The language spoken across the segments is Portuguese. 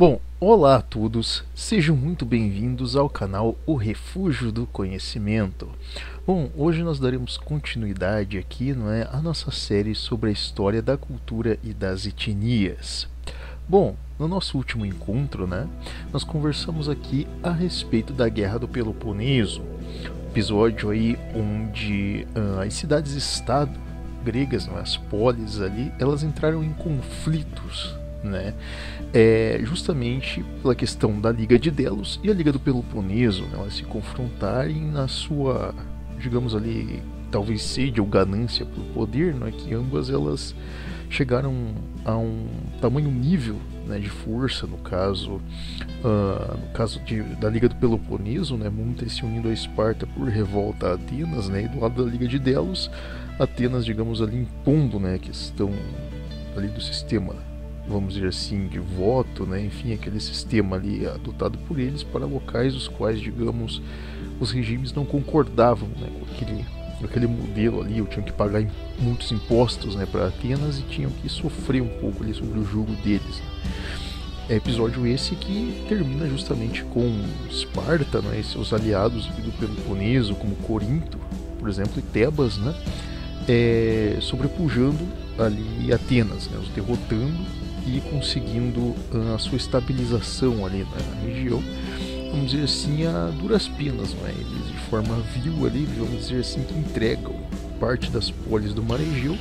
Bom, olá a todos, sejam muito bem-vindos ao canal O Refúgio do Conhecimento. Bom, hoje nós daremos continuidade aqui, à nossa série sobre a história da cultura e das etnias. Bom, no nosso último encontro, nós conversamos aqui a respeito da Guerra do Peloponeso, episódio aí onde as cidades-estado gregas, as polis ali, elas entraram em conflitos, justamente pela questão da Liga de Delos e a Liga do Peloponeso, elas se confrontarem na sua, digamos ali, talvez sede ou ganância por poder, que ambas elas chegaram a um tamanho nível de força, no caso da Liga do Peloponeso, muitas se unindo a Esparta por revolta a Atenas, e do lado da Liga de Delos, Atenas, digamos ali, impondo a questão ali do sistema, vamos dizer assim, de voto, enfim, aquele sistema ali adotado por eles para locais os quais, digamos, os regimes não concordavam com aquele modelo ali, ou tinham que pagar muitos impostos para Atenas e tinham que sofrer um pouco ali sobre o jugo deles. É episódio esse que termina justamente com Esparta, e seus aliados do Peloponeso, como Corinto, por exemplo, e Tebas, sobrepujando ali Atenas, os derrotando e conseguindo a sua estabilização ali na região, vamos dizer assim, a duras penas, eles de forma vil ali, vamos dizer assim, que entregam parte das polis do Mar Egeu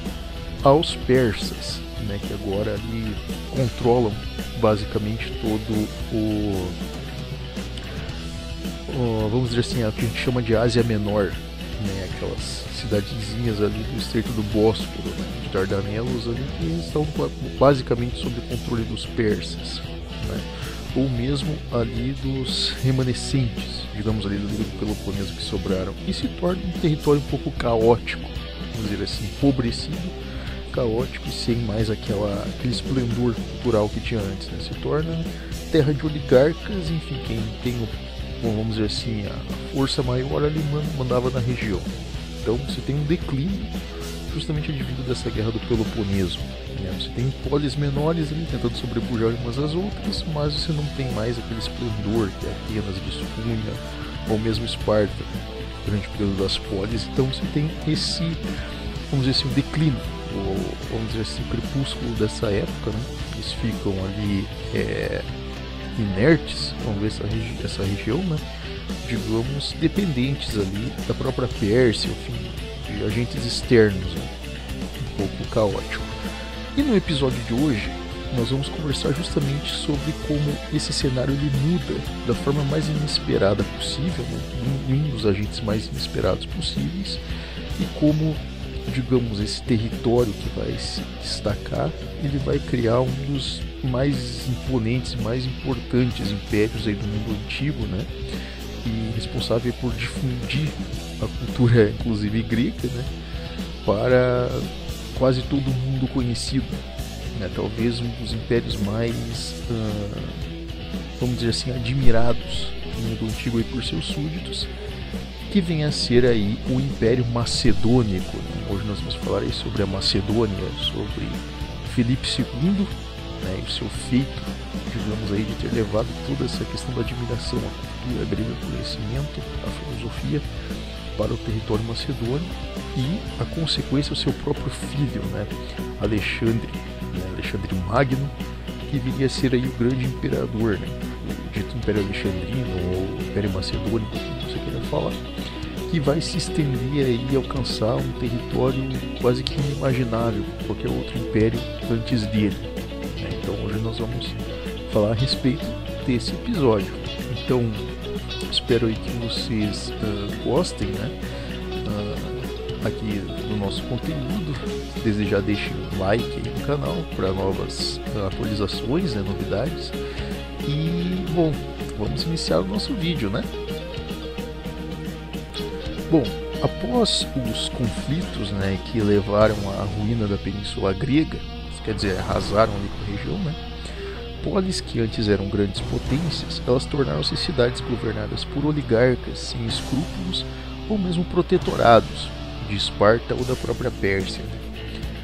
aos persas, que agora ali controlam basicamente todo vamos dizer assim, o que a gente chama de Ásia Menor, aquelas cidadezinhas ali do Estreito do Bósforo, de Dardanelos ali, que estão basicamente sob o controle dos persas, ou mesmo ali dos remanescentes, digamos ali, do Peloponeso que sobraram, e se torna um território um pouco caótico, vamos dizer assim, empobrecido, caótico e sem mais aquele esplendor cultural que tinha antes, se torna terra de oligarcas, enfim, quem tem vamos dizer assim, a força maior ali mandava na região. Então você tem um declínio justamente advindo dessa guerra do Peloponeso. Você tem polis menores ali tentando sobrepujar umas às outras, mas você não tem mais aquele esplendor que Atenas dispunha, ou mesmo Esparta, durante o período das polis. Então você tem esse, vamos dizer assim, um declínio, ou vamos dizer assim, o crepúsculo dessa época. Eles ficam ali inertes, vamos ver essa região, digamos, dependentes ali da própria Pérsia, enfim, de agentes externos, um pouco caótico. E no episódio de hoje, nós vamos conversar justamente sobre como esse cenário ele muda da forma mais inesperada possível, um dos agentes mais inesperados possíveis, e como, digamos, esse território que vai se destacar, ele vai criar um dos mais imponentes, mais importantes impérios aí do mundo antigo, e responsável por difundir a cultura, inclusive grega, para quase todo mundo conhecido, talvez um dos impérios mais, vamos dizer assim, admirados no mundo antigo aí por seus súditos, que vem a ser aí o Império Macedônico. Hoje nós vamos falar aí sobre a Macedônia, sobre Filipe II, e o seu feito, digamos aí, de ter levado toda essa questão da admiração à cultura grega, ao conhecimento, à filosofia, para o território macedônio, e a consequência o seu próprio filho, Alexandre Magno, que viria a ser aí o grande imperador, o dito Império Alexandrino ou Império Macedônico, como você queira falar, que vai se estender aí e alcançar um território quase que inimaginável por qualquer outro império antes dele. Então hoje nós vamos falar a respeito desse episódio. Então espero aí que vocês gostem, aqui do nosso conteúdo. Desde já deixe um like aí no canal para novas atualizações, novidades. E bom, vamos iniciar o nosso vídeo, Bom, após os conflitos, que levaram à ruína da Península Grega, quer dizer, arrasaram ali com a região, polis que antes eram grandes potências, elas tornaram-se cidades governadas por oligarcas sem escrúpulos ou mesmo protetorados de Esparta ou da própria Pérsia.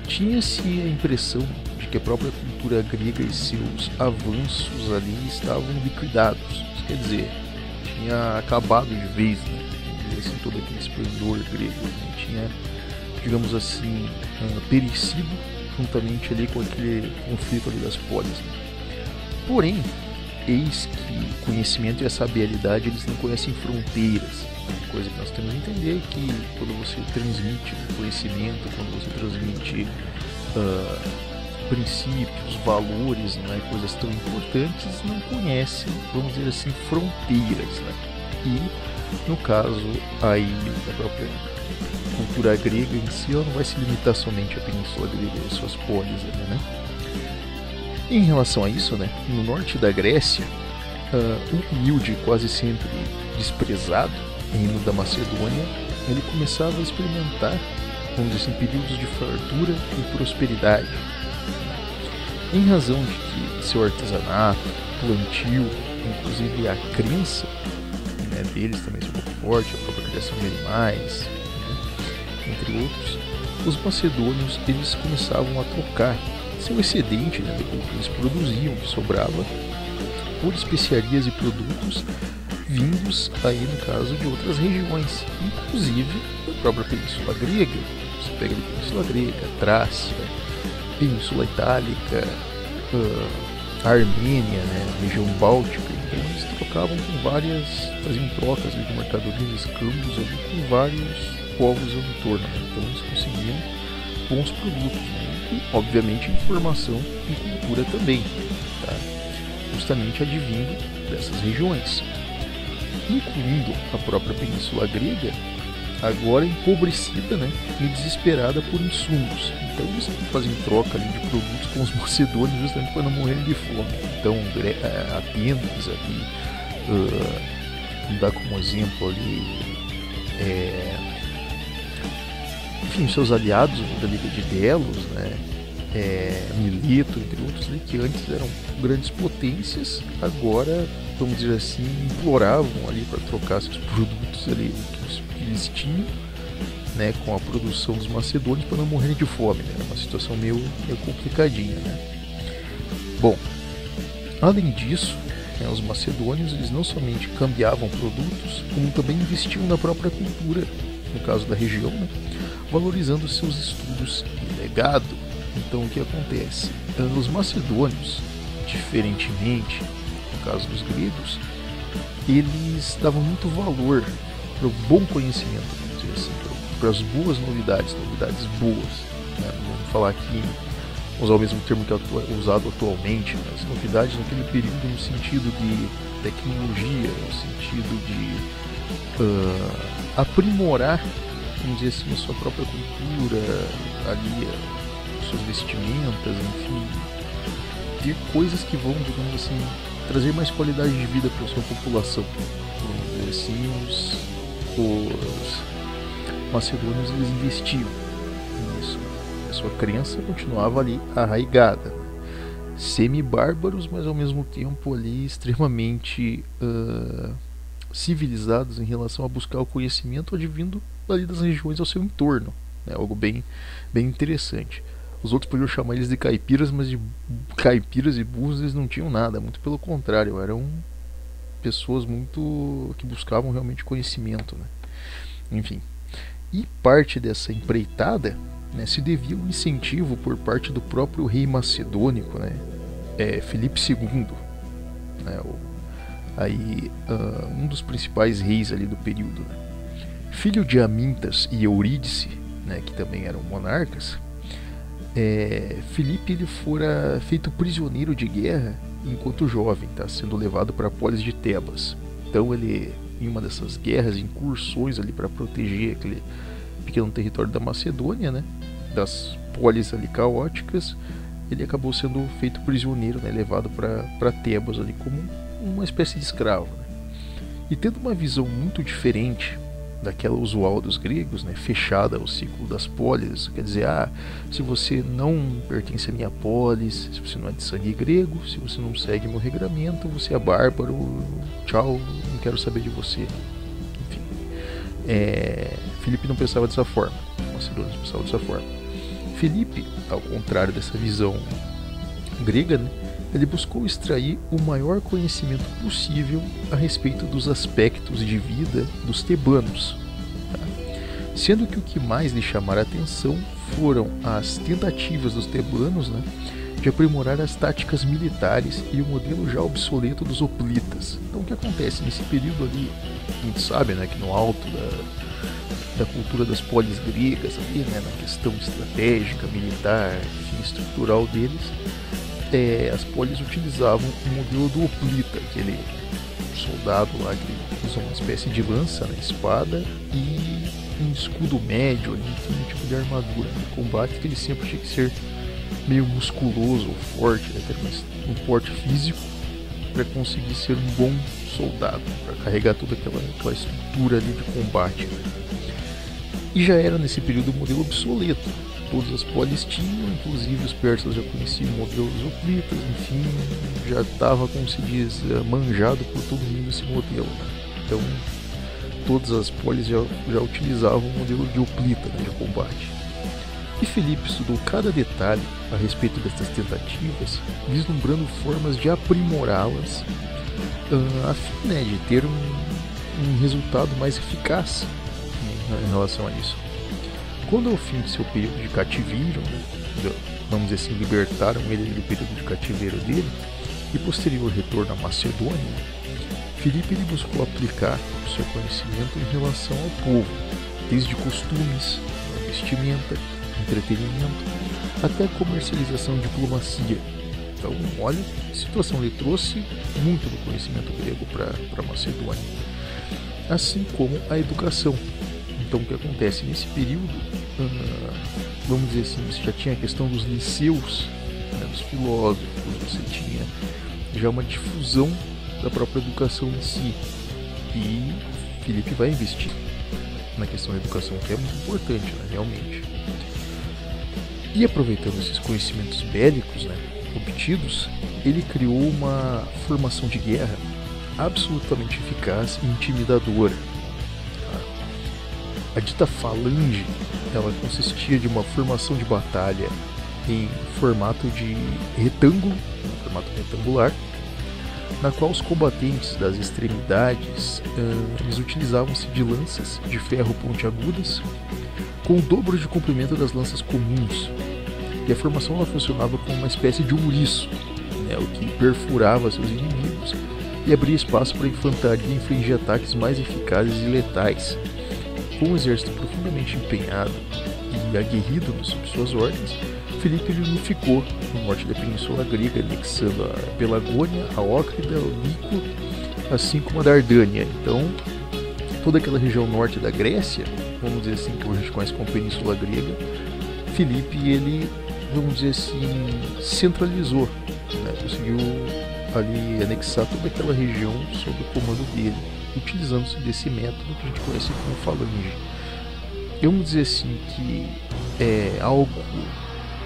Tinha-se a impressão de que a própria cultura grega e seus avanços ali estavam liquidados. Isso quer dizer, tinha acabado de vez, né? Assim, todo aquele esplendor grego, né? Tinha, digamos assim, perecido juntamente ali com aquele conflito ali das polis, né? Porém, eis que o conhecimento e a sabiedade eles não conhecem fronteiras. Uma coisa que nós temos que entender é que quando você transmite conhecimento, quando você transmite princípios, valores, né, coisas tão importantes, não conhece, vamos dizer assim, fronteiras, né? E no caso aí da própria cultura grega em si, ela não vai se limitar somente à Península Grega e suas polis, né? Em relação a isso, né, no norte da Grécia, o humilde, quase sempre desprezado, reino da Macedônia, ele começava a experimentar, vamos dizer assim, períodos de fartura e prosperidade. Em razão de que seu artesanato, plantio, inclusive a crença, né, deles também é um pouco forte, a própria criação de animais, né, entre outros, os macedônios eles começavam a trocar seu excedente, né, daquilo que eles produziam, que sobrava, por especiarias e produtos vindos aí no caso de outras regiões, inclusive da própria Península Grega. Você pega a Península Grega, Trácia, Península Itálica, a Armênia, né, região Báltica. Então eles trocavam com várias, faziam trocas de mercadorias, escambos ali com vários povos ao entorno, né? Então eles conseguiam bons produtos, né? E obviamente informação e cultura também, tá? Justamente advindo dessas regiões, incluindo a própria Península Grega, agora empobrecida, né, e desesperada por insumos. Então eles fazem troca ali de produtos com os macedônios justamente para não morrerem de fome. Então Atenas ali, vamos dar como exemplo ali, enfim, seus aliados da Liga de Delos, né, Mileto, entre outros, né, que antes eram grandes potências, agora, vamos dizer assim, imploravam ali para trocar seus produtos ali que eles tinham, né, com a produção dos macedônios para não morrerem de fome, né? Uma situação meio complicadinha, né? Bom, além disso, né, os macedônios eles não somente cambiavam produtos, como também investiam na própria cultura, no caso da região, né, valorizando seus estudos e legado. Então o que acontece? Os macedônios, diferentemente no caso dos gregos, eles davam muito valor para o bom conhecimento, vamos dizer assim, para as boas novidades boas, né? Vamos falar aqui, usar o mesmo termo que é usado atualmente, mas novidades naquele período no sentido de tecnologia, no sentido de aprimorar, vamos dizer assim, a sua própria cultura, ali, suas vestimentas, enfim, ter coisas que vão, digamos assim, trazer mais qualidade de vida para a sua população. Vamos dizer assim, os macedônios eles investiam nisso. A sua crença continuava ali arraigada, semi-bárbaros, mas ao mesmo tempo ali extremamente civilizados em relação a buscar o conhecimento advindo ali das regiões ao seu entorno, né? Algo bem interessante. Os outros podiam chamar eles de caipiras, mas de caipiras e burros eles não tinham nada, muito pelo contrário, eram pessoas muito que buscavam realmente conhecimento, né? Enfim, e parte dessa empreitada, né, se devia ao incentivo por parte do próprio rei macedônico, né, Filipe II, né, um dos principais reis ali do período, né? Filho de Amintas e Eurídice, né, que também eram monarcas. Filipe ele fora feito prisioneiro de guerra enquanto jovem, tá, sendo levado para a polis de Tebas. Então ele, em uma dessas guerras, incursões ali para proteger aquele pequeno território da Macedônia, né, das polis ali caóticas, ele acabou sendo feito prisioneiro, né, levado para Tebas ali como uma espécie de escravo, né? E tendo uma visão muito diferente daquela usual dos gregos, né, fechada ao ciclo das polis, quer dizer, se você não pertence à minha polis, se você não é de sangue grego, se você não segue meu regramento, você é bárbaro, tchau, não quero saber de você. Enfim, Filipe não pensava dessa forma, os macedônios pensavam dessa forma. Filipe, ao contrário dessa visão grega, né, ele buscou extrair o maior conhecimento possível a respeito dos aspectos de vida dos tebanos, tá? Sendo que o que mais lhe chamara a atenção foram as tentativas dos tebanos, né, de aprimorar as táticas militares e o modelo já obsoleto dos hoplitas. Então o que acontece nesse período ali, a gente sabe, né, que no alto da cultura das polis gregas, ali, né, na questão estratégica, militar, enfim, estrutural deles, as polis utilizavam o modelo do hoplita, aquele soldado lá que usa uma espécie de lança, né, espada e um escudo médio, enfim, um tipo de armadura no combate, que ele sempre tinha que ser meio musculoso ou forte, né, ter um porte físico para conseguir ser um bom soldado, para carregar toda aquela estrutura ali de combate. E já era nesse período um modelo obsoleto. Todas as polis tinham, inclusive os persas já conheciam o modelo dos hoplitas, enfim, já estava, como se diz, manjado por todo mundo esse modelo, né? Então, todas as polis já utilizavam o modelo de hoplita, né, de combate. E Filipe estudou cada detalhe a respeito dessas tentativas, vislumbrando formas de aprimorá-las, a fim, né, de ter um resultado mais eficaz em relação a isso. Quando ao fim de seu período de cativeiro, né, vamos dizer assim, libertaram ele do período de cativeiro dele, e posterior retorno à Macedônia, Filipe ele buscou aplicar o seu conhecimento em relação ao povo, desde costumes, vestimenta, entretenimento, até a comercialização e diplomacia. Então, olha, a situação ele trouxe muito do conhecimento grego para a Macedônia, assim como a educação. Então, o que acontece nesse período, vamos dizer assim, você já tinha a questão dos liceus, né, dos filósofos, você tinha já uma difusão da própria educação em si, e Filipe vai investir na questão da educação, que é muito importante, né, realmente. E aproveitando esses conhecimentos bélicos, né, obtidos, ele criou uma formação de guerra absolutamente eficaz e intimidadora. A dita falange, ela consistia de uma formação de batalha em formato de retângulo, formato retangular, na qual os combatentes das extremidades eles utilizavam-se de lanças de ferro pontiagudas com o dobro de comprimento das lanças comuns. E a formação ela funcionava como uma espécie de ouriço, né, o que perfurava seus inimigos e abria espaço para a infantaria infligir ataques mais eficazes e letais. Com um exército profundamente empenhado e aguerrido sob suas ordens, Filipe unificou no norte da Península Grega, anexando a Pelagônia, a Ócrida, o Lico, assim como a Dardânia. Então, toda aquela região norte da Grécia, vamos dizer assim, que a gente conhece como Península Grega, Filipe, ele, vamos dizer assim, centralizou, né? Conseguiu ali anexar toda aquela região sob o comando dele, utilizando-se desse método que a gente conhece como falange. Vamos dizer assim que é algo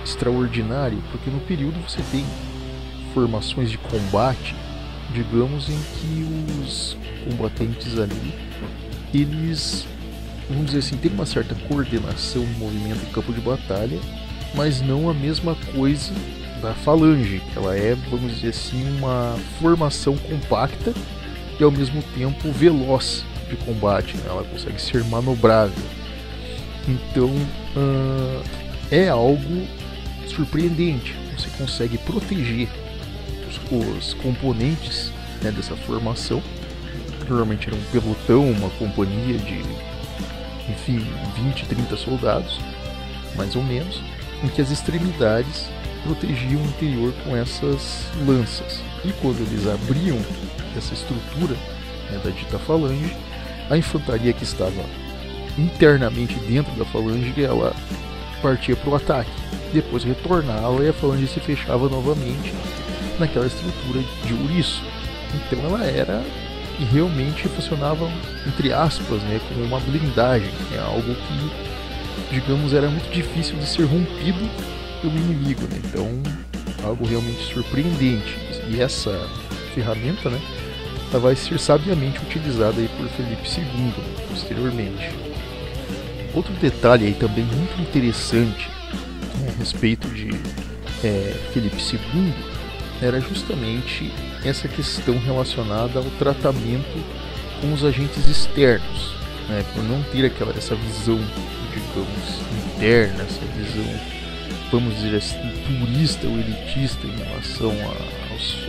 extraordinário, porque no período você tem formações de combate, digamos, em que os combatentes ali, eles, vamos dizer assim, tem uma certa coordenação no movimento em campo de batalha, mas não a mesma coisa da falange, que ela é, vamos dizer assim, uma formação compacta e ao mesmo tempo veloz de combate, né? Ela consegue ser manobrável. Então é algo surpreendente. Você consegue proteger os componentes, né, dessa formação. Normalmente era um pelotão, uma companhia de, enfim, 20, 30 soldados, mais ou menos, em que as extremidades protegiam o interior com essas lanças. E quando eles abriam essa estrutura, né, da dita falange, a infantaria que estava internamente dentro da falange, ela partia para o ataque, depois retornava e a falange se fechava novamente naquela estrutura de ouriço. Então ela era, e realmente funcionava, entre aspas, né, como uma blindagem, é algo que, digamos, era muito difícil de ser rompido pelo inimigo, né? Então algo realmente surpreendente. E essa ferramenta, né, ela vai ser sabiamente utilizada aí por Filipe II, né, posteriormente. Outro detalhe aí também muito interessante, né, a respeito de Filipe II era justamente essa questão relacionada ao tratamento com os agentes externos, né? Por não ter essa visão, digamos, interna, essa visão, vamos dizer assim, purista ou elitista em relação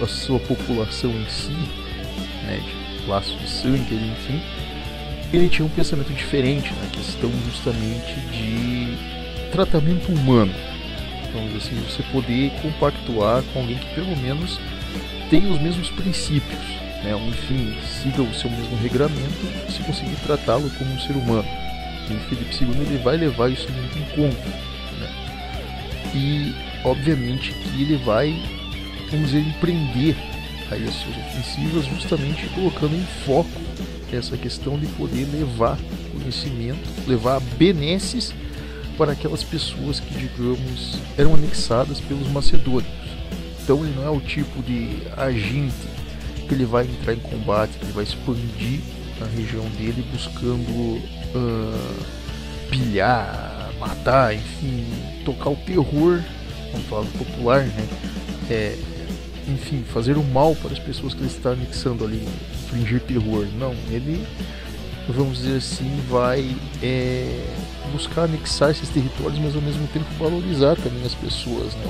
à sua população em si, né, de laço de sangue, enfim. Ele tinha um pensamento diferente na questão justamente de tratamento humano. Então, assim, você poder compactuar com alguém que pelo menos tenha os mesmos princípios, né? Enfim, siga o seu mesmo regramento, se conseguir tratá-lo como um ser humano. E o Filipe II ele vai levar isso muito em conta, né? E obviamente que ele vai, vamos dizer, empreender aí as suas ofensivas justamente colocando em foco essa questão de poder levar conhecimento, levar benesses para aquelas pessoas que, digamos, eram anexadas pelos macedônios. Então ele não é o tipo de agente que ele vai entrar em combate, que ele vai expandir a região dele buscando pilhar, matar, enfim, tocar o terror, vamos falar do popular, né? Enfim, fazer o mal para as pessoas que ele está anexando ali, infligir terror. Não, ele, vamos dizer assim, vai buscar anexar esses territórios, mas ao mesmo tempo valorizar também as pessoas, né?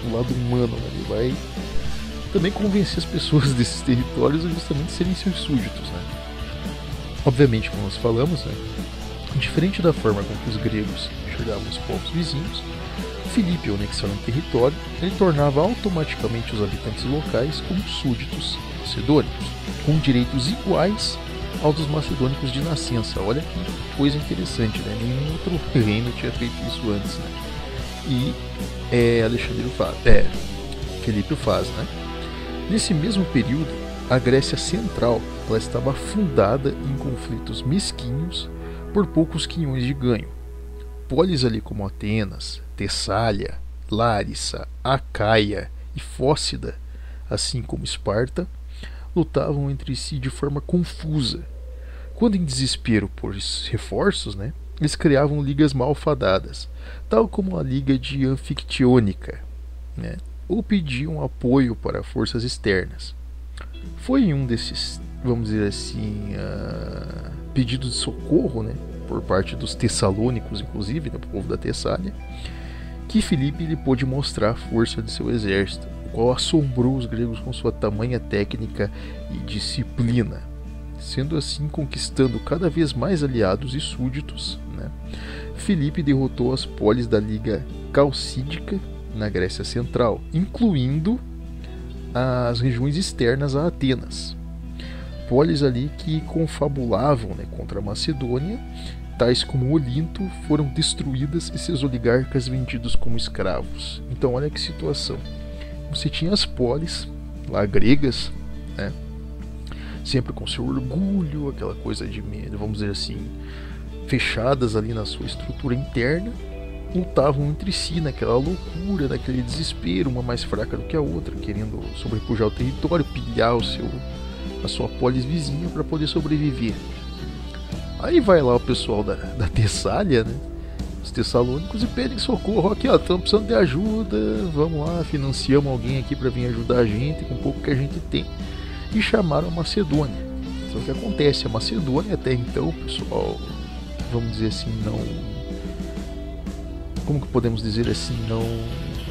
O lado humano, né? Ele vai também convencer as pessoas desses territórios a justamente serem seus súditos, né? Obviamente, como nós falamos, né? Diferente da forma com que os gregos enxergavam os povos vizinhos, Filipe, ao anexar um território, ele tornava automaticamente os habitantes locais como súditos macedônicos, com direitos iguais aos dos macedônicos de nascença. Olha que coisa interessante, né? Nenhum outro reino tinha feito isso antes, né? E Filipe o faz, né? Nesse mesmo período, a Grécia Central ela estava afundada em conflitos mesquinhos por poucos quinhões de ganho. Polis ali como Atenas, Tessália, Lárissa, Acaia e Fócida, assim como Esparta, lutavam entre si de forma confusa. Quando em desespero por reforços, né, eles criavam ligas malfadadas, tal como a Liga de Anfictiônica, né, ou pediam apoio para forças externas. Foi em um desses, vamos dizer assim, pedidos de socorro, né, por parte dos tessalônicos, inclusive, né, do povo da Tessália, que Filipe ele pôde mostrar a força de seu exército, o qual assombrou os gregos com sua tamanha técnica e disciplina, sendo assim conquistando cada vez mais aliados e súditos, né? Filipe derrotou as polis da Liga Calcídica na Grécia Central, incluindo as regiões externas a Atenas. Polis ali que confabulavam, né, contra a Macedônia, tais como Olinto, foram destruídas e seus oligarcas vendidos como escravos. Então olha que situação. Você tinha as polis lá gregas, né, sempre com seu orgulho, aquela coisa de, vamos dizer assim, fechadas ali na sua estrutura interna, lutavam entre si naquela loucura, naquele desespero, uma mais fraca do que a outra, querendo sobrepujar o território, pilhar a sua polis vizinha para poder sobreviver. Aí vai lá o pessoal da Tessália, né, os tessalônicos, e pedem socorro. Aqui, ó, estamos precisando de ajuda, vamos lá, financiamos alguém aqui para vir ajudar a gente com o pouco que a gente tem. E chamaram a Macedônia. Só que acontece, a Macedônia até então, o pessoal, vamos dizer assim, não... Como que podemos dizer assim, não...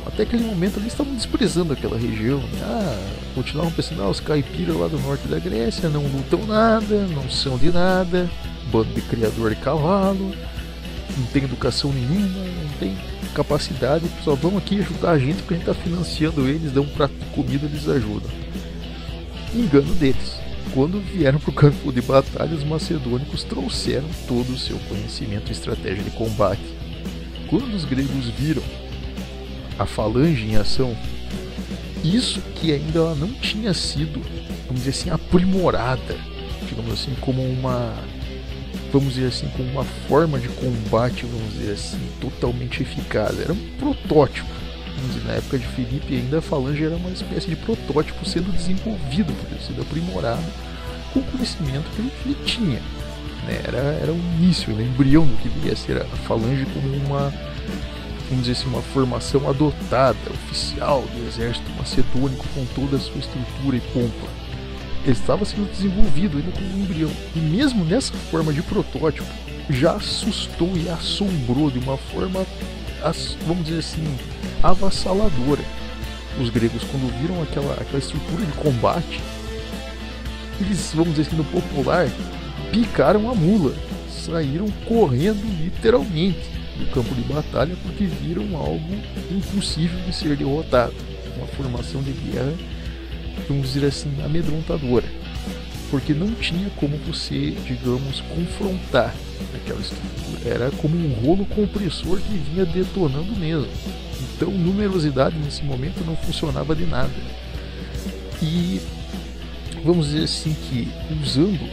Até aquele momento eles estavam desprezando aquela região, né? Continuavam pensando, os caipiras lá do norte da Grécia não lutam nada, não são de nada, bando de criador de cavalo, não tem educação nenhuma, não tem capacidade, só vão aqui ajudar a gente porque a gente está financiando eles, dão um prato de comida, eles ajudam. Engano deles. Quando vieram para o campo de batalha, os macedônicos trouxeram todo o seu conhecimento e estratégia de combate. Quando os gregos viram a falange em ação, isso que ainda ela não tinha sido, vamos dizer assim, aprimorada, digamos assim, como uma, vamos dizer assim, como uma forma de combate, vamos dizer assim, totalmente eficaz. Era um protótipo. Vamos dizer, na época de Filipe ainda a falange era uma espécie de protótipo sendo desenvolvido, sendo aprimorado com o conhecimento que ele tinha, né? Era o início, o embrião do que viria a ser a falange como uma vamos dizer assim, uma formação adotada, oficial do exército macedônico com toda a sua estrutura e pompa. Ele estava sendo desenvolvido ainda como um embrião. E mesmo nessa forma de protótipo, já assustou e assombrou de uma forma, vamos dizer assim, avassaladora. Os gregos, quando viram aquela estrutura de combate, eles, vamos dizer assim, no popular, picaram a mula. Saíram correndo literalmente do campo de batalha porque viram algo impossível de ser derrotado. Uma formação de guerra, vamos dizer assim, amedrontadora. Porque não tinha como você, digamos, confrontar aquela estrutura. Era como um rolo compressor que vinha detonando mesmo. Então, numerosidade nesse momento não funcionava de nada. E vamos dizer assim que usando,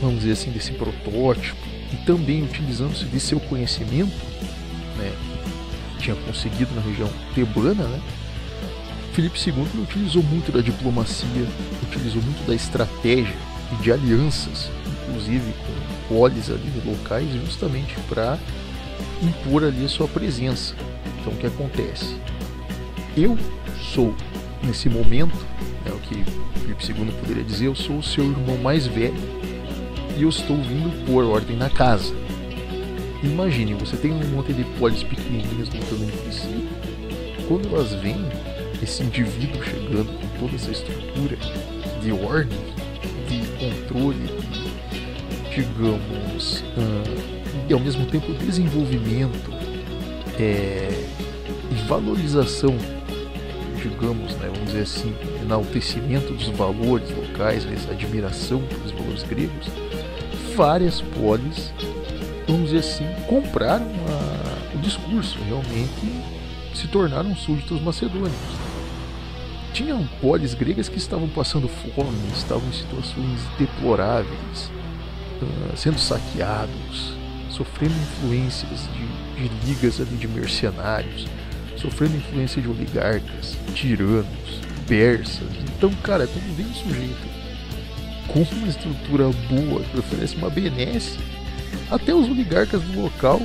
vamos dizer assim, desse protótipo e também utilizando-se de seu conhecimento, né, que tinha conseguido na região tebana, né, Filipe II utilizou muito da diplomacia, utilizou muito da estratégia e de alianças, inclusive com polis ali locais, justamente para impor ali a sua presença. Então o que acontece? Eu sou, nesse momento, o que Filipe II poderia dizer, eu sou o seu irmão mais velho e eu estou vindo pôr ordem na casa. Imagine, você tem um monte de polis pequenininhas lutando entre si, quando elas veem esse indivíduo chegando com toda essa estrutura de ordem, de controle, de, digamos, e ao mesmo tempo desenvolvimento e valorização, digamos, né, vamos dizer assim, enaltecimento dos valores locais, admiração pelos valores gregos, várias polis, vamos dizer assim, compraram o discurso, realmente se tornaram súditos macedônicos. Tinham polis gregas que estavam passando fome, estavam em situações deploráveis, sendo saqueados, sofrendo influências de ligas ali de mercenários, sofrendo influência de oligarcas, tiranos, persas. Então, cara, quando vem um sujeito com uma estrutura boa, que oferece uma benesse, até os oligarcas do local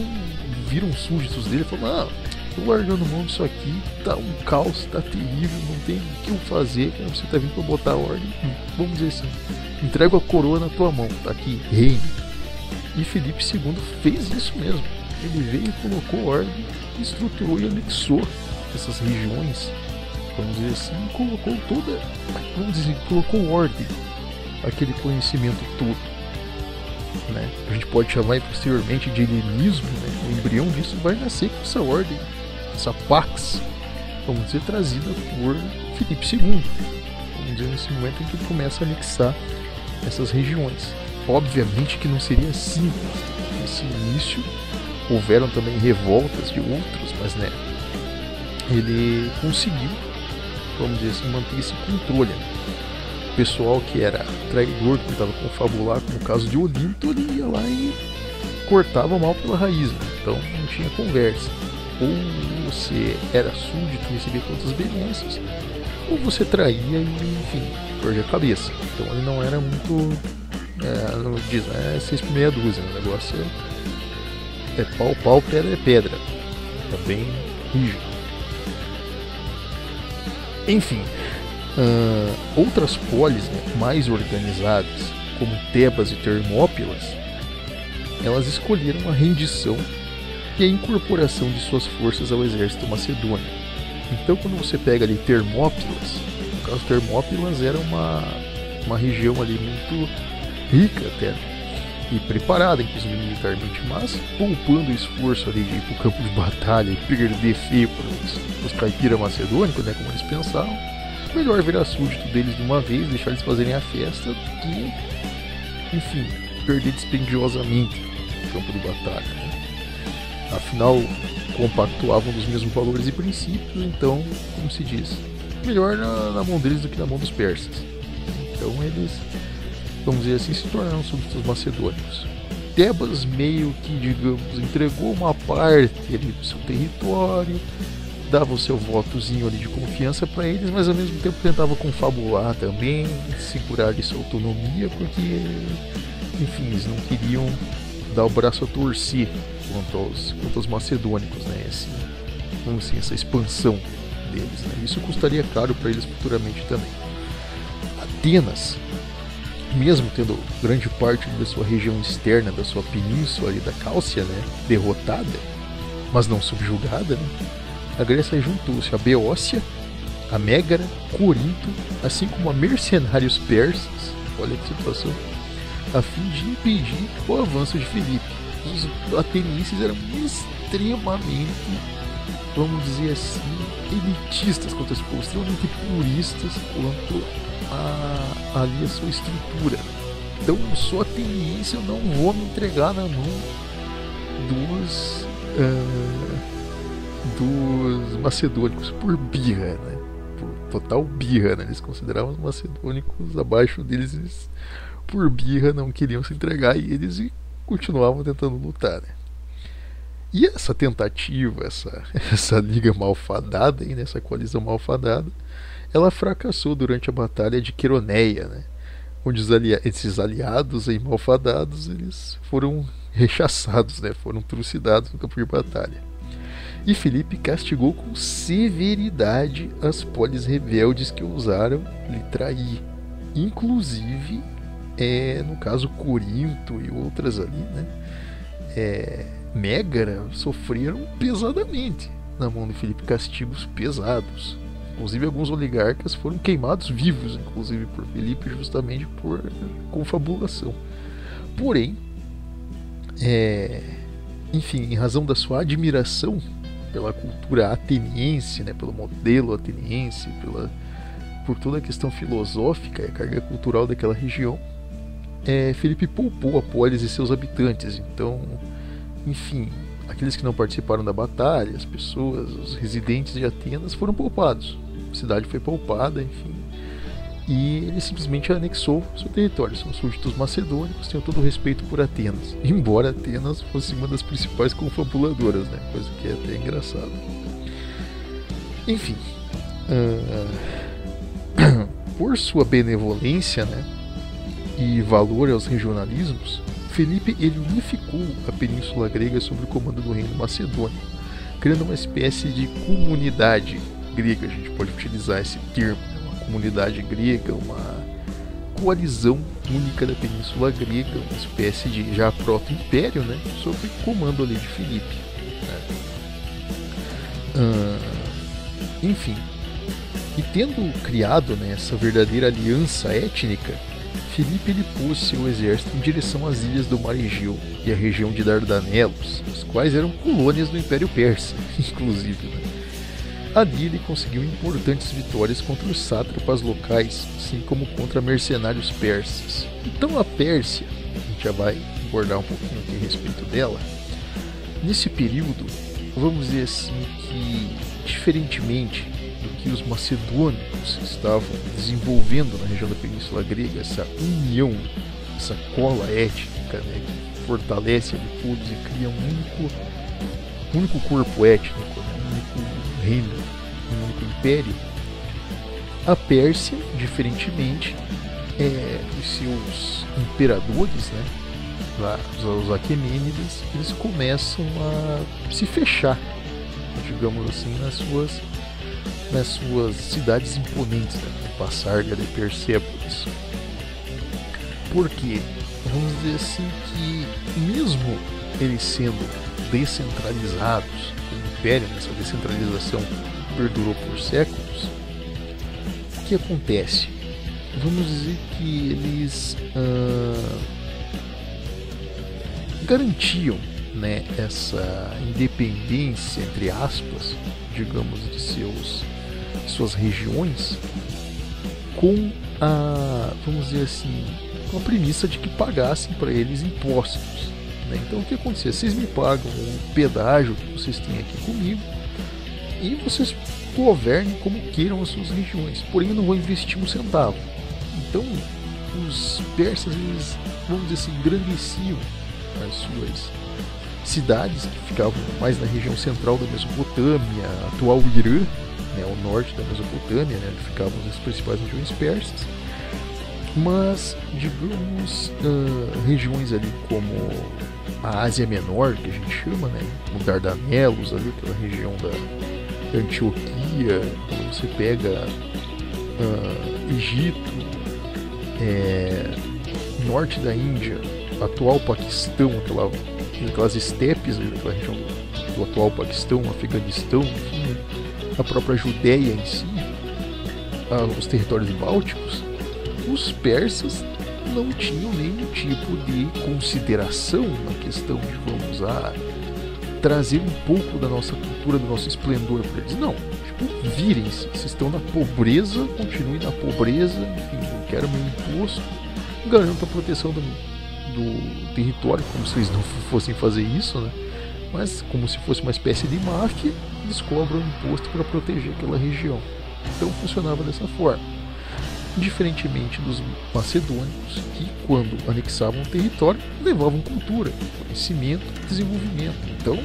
viram súditos dele e falaram: tô largando mão disso aqui, tá um caos, tá terrível, não tem o que eu fazer, cara, você tá vindo pra botar ordem, vamos dizer assim, entrego a coroa na tua mão, tá aqui, reine. E Filipe II fez isso mesmo, ele veio e colocou ordem, estruturou e anexou essas regiões, vamos dizer assim, colocou toda, vamos dizer, colocou ordem, aquele conhecimento todo, né? A gente pode chamar posteriormente de helenismo, né? O embrião disso vai nascer com essa ordem, essa pax, vamos dizer, trazida por Filipe II, vamos dizer, nesse momento em que ele começa a anexar essas regiões. Obviamente que não seria simples nesse início, houveram também revoltas de outros, mas né, ele conseguiu, vamos dizer assim, manter esse controle. O pessoal que era traidor, que tentava confabular, como o caso de Olinto, ele ia lá e cortava mal pela raiz, né? Então não tinha conversa. Ou você era súdito e recebia todas as benências, ou você traía e, enfim, perdia a cabeça. Então ele não era muito, não diz, 6 por meia dúzia, o negócio é pau, pedra é pedra. É bem rígido. Enfim, outras polis, né, mais organizadas, como Tebas e Termópilas, elas escolheram a rendição e a incorporação de suas forças ao exército macedônio. Então, quando você pega ali Termópilas, no caso Termópilas era uma região ali muito rica até, e preparada, inclusive militarmente, mas poupando o esforço ali de ir para o campo de batalha e perder feio para os caipiras macedônicos, né, como eles pensavam, melhor virar súdito deles de uma vez, deixar eles fazerem a festa, do que, enfim, perder dispendiosamente no campo de batalha, né? Afinal, compactuavam dos mesmos valores e princípios, então, como se diz, melhor na mão deles do que na mão dos persas. Então eles, vamos dizer assim, se tornaram súditos macedônicos. Tebas meio que, digamos, entregou uma parte ali do seu território, dava o seu votozinho ali de confiança para eles, mas ao mesmo tempo tentava confabular também, segurar de sua autonomia, porque, enfim, eles não queriam dar o braço a torcer quanto aos macedônicos, né? Vamos assim, essa expansão deles, né? Isso custaria caro para eles futuramente também. Atenas, mesmo tendo grande parte da sua região externa, da sua península ali da Cálcia, né, derrotada, mas não subjugada, né, a Grécia juntou-se a Beócia, a Mégara, Corinto, assim como a mercenários persas, olha que situação, a fim de impedir o avanço de Filipe. Os atenienses eram extremamente, vamos dizer assim, elitistas quanto a esse povo, extremamente puristas quanto ali a sua estrutura. Então, sou ateniense, eu não vou me entregar na mão dos macedônicos por birra, né? Por total birra, né? Eles consideravam os macedônicos abaixo deles, por birra não queriam se entregar e eles continuavam tentando lutar, né? E essa tentativa, essa liga malfadada, aí, né? Essa coalizão malfadada, ela fracassou durante a Batalha de Queroneia, né? Onde esses aliados aí malfadados, eles foram rechaçados, né? Foram trucidados no campo de batalha. E Filipe castigou com severidade as polis rebeldes que ousaram lhe trair. Inclusive, no caso Corinto e outras ali, né? Mégara sofreram pesadamente na mão de Filipe, castigos pesados. Inclusive alguns oligarcas foram queimados vivos, inclusive por Filipe, justamente por confabulação. Porém, enfim, em razão da sua admiração pela cultura ateniense, né, pelo modelo ateniense, por toda a questão filosófica e a carga cultural daquela região, Filipe poupou a polis e seus habitantes. Então, enfim, aqueles que não participaram da batalha, as pessoas, os residentes de Atenas foram poupados. A cidade foi poupada, enfim, e ele simplesmente anexou seu território. São súditos macedônicos, tinham todo o respeito por Atenas, embora Atenas fosse uma das principais confabuladoras, né? Coisa que é até engraçado. Enfim, por sua benevolência, né, e valor aos regionalismos, Filipe ele unificou a península grega sob o comando do reino macedônio, criando uma espécie de comunidade grega. A gente pode utilizar esse termo, uma comunidade grega, uma coalizão única da península grega, uma espécie de já proto-império, né, sob o comando ali de Filipe, né. Enfim, e tendo criado, né, essa verdadeira aliança étnica, Filipe ele pôs seu exército em direção às ilhas do Mar Egeu e à região de Dardanelos, as quais eram colônias do Império Persa, inclusive, né. Ali ele conseguiu importantes vitórias contra os sátrapas locais, assim como contra mercenários persas. Então a Pérsia, a gente já vai abordar um pouquinho aqui a respeito dela. Nesse período, vamos dizer assim que, diferentemente do que os macedônicos estavam desenvolvendo na região da Península Grega, essa união, essa cola étnica, né, que fortalece ali todos e cria um único corpo étnico, né, um único reino, um único império. A Pérsia, diferentemente, os seus imperadores, né, os Aquemênidas, eles começam a se fechar, digamos assim, nas suas cidades imponentes, né, Passárgada e Persépolis. Porque, vamos dizer assim, que mesmo eles sendo descentralizados, o império nessa descentralização perdurou por séculos, o que acontece? Vamos dizer que eles garantiam, né, essa independência, entre aspas, digamos, de suas regiões, com vamos dizer assim, com a premissa de que pagassem para eles impostos, né? Então o que acontecia? Vocês me pagam o pedágio que vocês têm aqui comigo e vocês governem como queiram as suas regiões, porém eu não vou investir um centavo. Então os persas, eles, vamos dizer assim, engrandeciam as suas cidades que ficavam mais na região central da Mesopotâmia, atual Irã, né, ao norte da Mesopotâmia, né, onde ficavam as principais regiões persas, Mas, digamos, regiões ali como a Ásia Menor, que a gente chama, né? O Dardanelos, ali, aquela região da Antioquia, quando você pega Egito, norte da Índia, atual Paquistão, aquelas estepes ali daquela região do atual Paquistão, Afeganistão, enfim, a própria Judéia em si, os territórios bálticos, os persas não tinham nenhum tipo de consideração na questão de vamos trazer um pouco da nossa cultura, do nosso esplendor para eles. Não, tipo, virem-se, se estão na pobreza, continuem na pobreza, enfim, não quero meu imposto, garanto a proteção do território, como se eles não fossem fazer isso, né? Mas como se fosse uma espécie de máfia, eles cobram imposto para proteger aquela região. Então funcionava dessa forma. Diferentemente dos macedônicos, que quando anexavam o território, levavam cultura, conhecimento e desenvolvimento. Então,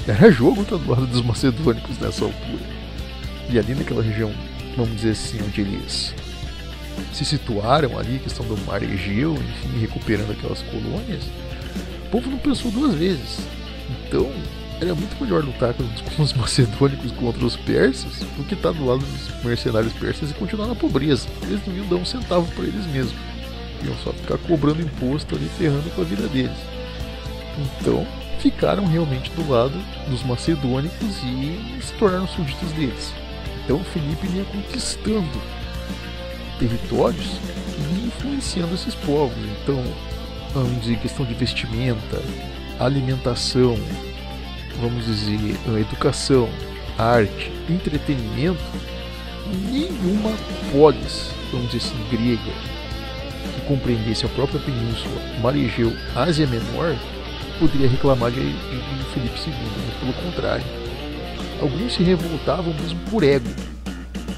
era jogo estar do lado dos macedônicos nessa altura. E ali naquela região, vamos dizer assim, onde eles se situaram ali, questão do mar Egeu, enfim, recuperando aquelas colônias, o povo não pensou duas vezes. Então, era muito melhor lutar com os macedônicos contra os persas do que estar do lado dos mercenários persas e continuar na pobreza. Eles não iam dar um centavo para eles mesmos. Iam só ficar cobrando imposto ali, ferrando com a vida deles. Então, ficaram realmente do lado dos macedônicos e se tornaram súditos deles. Então, Filipe ia conquistando territórios e influenciando esses povos. Então, vamos dizer, questão de vestimenta, alimentação, vamos dizer, educação, arte, entretenimento, nenhuma polis, vamos dizer assim, grega, que compreendesse a própria península, Mar Egeu, Ásia Menor, poderia reclamar de Filipe II, mas pelo contrário. Alguns se revoltavam mesmo por ego,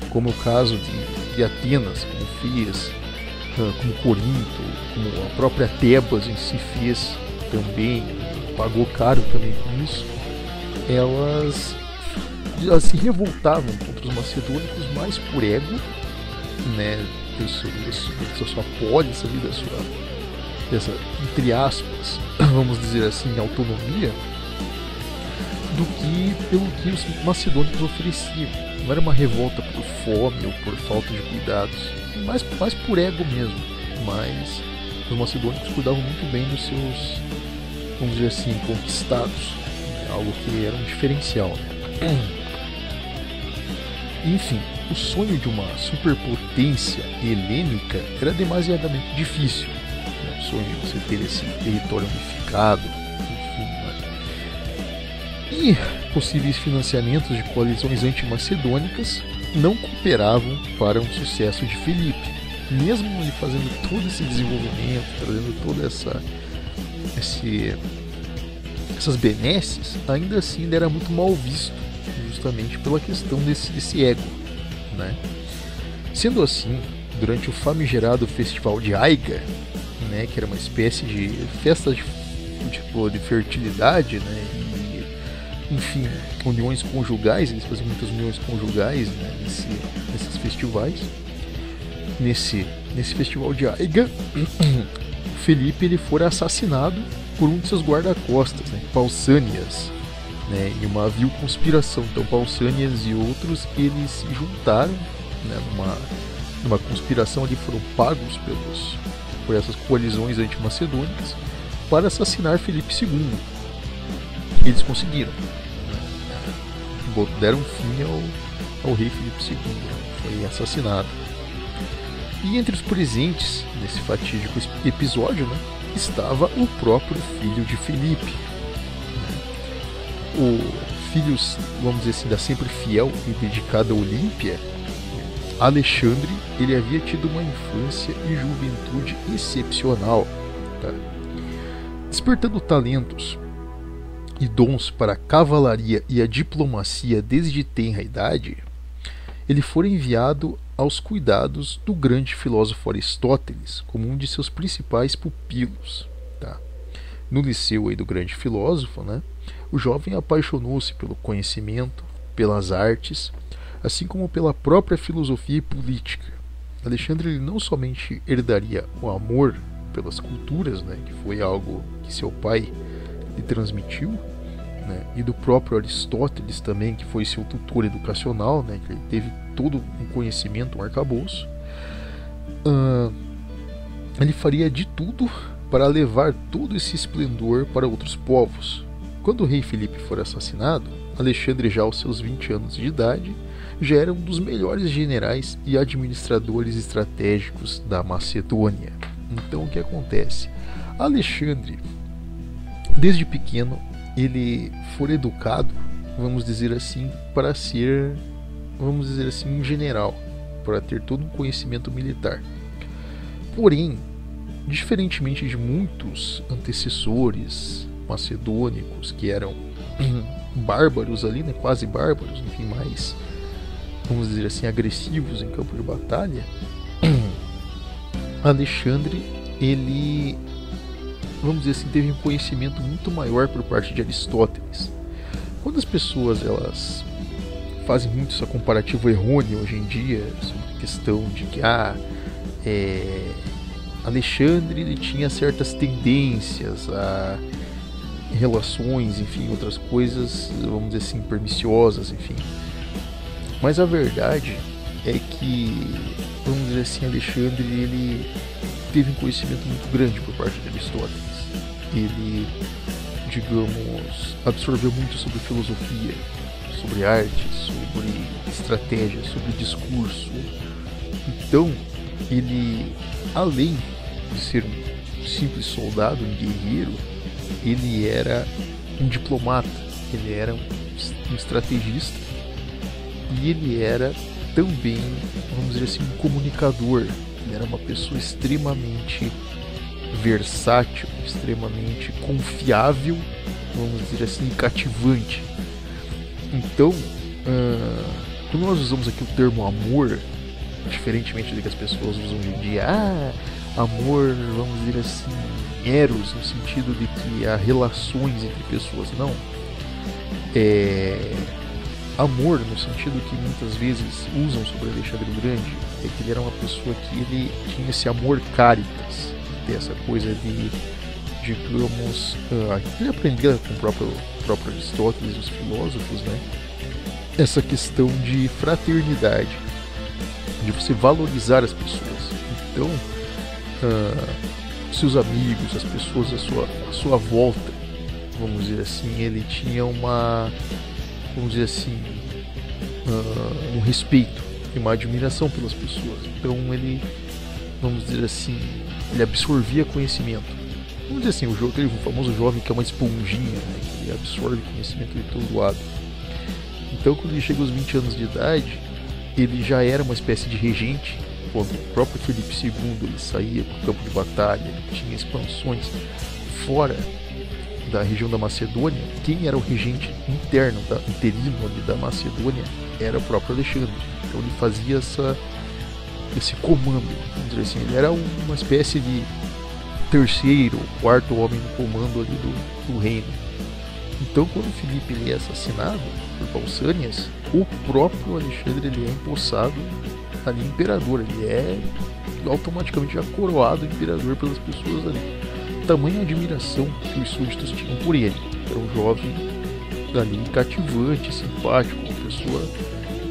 como o caso de Atenas, como fez, como Corinto, como a própria Tebas em si fez também, pagou caro também com isso. Elas se revoltavam contra os macedônicos mais por ego, né, da sua polis, dessa, entre aspas, vamos dizer assim, autonomia, do que pelo que os macedônicos ofereciam. Não era uma revolta por fome ou por falta de cuidados, mais por ego mesmo. Mas os macedônicos cuidavam muito bem dos seus, vamos dizer assim, conquistados, né? Algo que era um diferencial, né? Enfim, o sonho de uma superpotência helênica era demasiadamente difícil, né? O sonho de você ter esse território unificado, enfim, né? E possíveis financiamentos de coalizões antimacedônicas não cooperavam para um sucesso de Filipe. Mesmo ele fazendo todo esse desenvolvimento, trazendo toda essas benesses, ainda assim ele era muito mal visto, justamente pela questão desse ego, né? Sendo assim, durante o famigerado festival de Aiga, né, que era uma espécie de festa de fertilidade, né, e, enfim, uniões conjugais, eles faziam muitas uniões conjugais, né, nesses festivais. Nesse festival de Aiga, Felipe ele fora assassinado por um de seus guarda-costas, né, Pausanias, né, em uma vil conspiração. Então Pausanias e outros eles se juntaram, né, numa conspiração, ali foram pagos por essas coalizões antimacedônicas para assassinar Felipe II. Eles conseguiram, né, deram fim ao rei Felipe II, foi assassinado. E entre os presentes nesse fatídico episódio, né, estava o próprio filho de Filipe, né? O filho, vamos dizer assim, da sempre fiel e dedicada Olímpia, Alexandre, ele havia tido uma infância e juventude excepcional, tá? Despertando talentos e dons para a cavalaria e a diplomacia desde tenra idade, ele foi enviado aos cuidados do grande filósofo Aristóteles, como um de seus principais pupilos, tá? No liceu aí do grande filósofo, né, o jovem apaixonou-se pelo conhecimento, pelas artes, assim como pela própria filosofia e política. Alexandre ele não somente herdaria o amor pelas culturas, né, que foi algo que seu pai lhe transmitiu, né, e do próprio Aristóteles também, que foi seu tutor educacional, né, que ele teve todo um conhecimento, um arcabouço. Ele faria de tudo para levar todo esse esplendor para outros povos. Quando o rei Filipe for assassinado, Alexandre, já aos seus 20 anos de idade, já era um dos melhores generais e administradores estratégicos da Macedônia. Então, o que acontece? Alexandre, desde pequeno, ele foi educado, vamos dizer assim, para ser, um general, para ter todo um conhecimento militar. Porém, diferentemente de muitos antecessores macedônicos que eram bárbaros ali, né, quase bárbaros, enfim, mais, vamos dizer assim, agressivos em campo de batalha, Alexandre, ele, vamos dizer assim, teve um conhecimento muito maior por parte de Aristóteles. Quando as pessoas elas fazem muito essa comparativa errônea hoje em dia sobre a questão de que Alexandre ele tinha certas tendências a relações, enfim, outras coisas, vamos dizer assim, perniciosas, enfim. Mas a verdade é que, vamos dizer assim, Alexandre ele teve um conhecimento muito grande por parte de Aristóteles. Ele, digamos, absorveu muito sobre filosofia, sobre arte, sobre estratégia, sobre discurso. Então, ele, além de ser um simples soldado, um guerreiro, ele era um diplomata, ele era um estrategista e ele era também, vamos dizer assim, um comunicador. Ele era uma pessoa extremamente versátil, extremamente confiável, vamos dizer assim, cativante. Então, quando nós usamos aqui o termo amor, diferentemente do que as pessoas usam hoje em dia, amor, vamos dizer assim, eros, no sentido de que há relações entre pessoas, não. Amor, no sentido que muitas vezes usam sobre Alexandre o Grande, é que ele era uma pessoa que ele tinha esse amor caritas, essa coisa de, digamos, ele aprendia com o próprio Aristóteles e os filósofos, né? Essa questão de fraternidade, de você valorizar as pessoas. Então, seus amigos, as pessoas à sua volta, vamos dizer assim, ele tinha vamos dizer assim, um respeito e uma admiração pelas pessoas. Então ele, vamos dizer assim, ele absorvia conhecimento. Vamos dizer assim, aquele famoso jovem que é uma esponjinha, né? Ele absorve conhecimento de todo lado. Então, quando ele chega aos 20 anos de idade, ele já era uma espécie de regente. Quando o próprio Filipe II ele saía para o campo de batalha, ele tinha expansões fora da região da Macedônia. Quem era o regente interino ali da Macedônia era o próprio Alexandre. Então ele fazia esse comando, vamos dizer assim, ele era uma espécie de terceiro, quarto homem no comando ali do reino. Então, quando Filipe ele é assassinado por Pausanias, o próprio Alexandre ele é empossado ali imperador, ele é automaticamente já coroado imperador pelas pessoas ali. Tamanha admiração que os súditos tinham por ele. Era um jovem ali cativante, simpático, uma pessoa,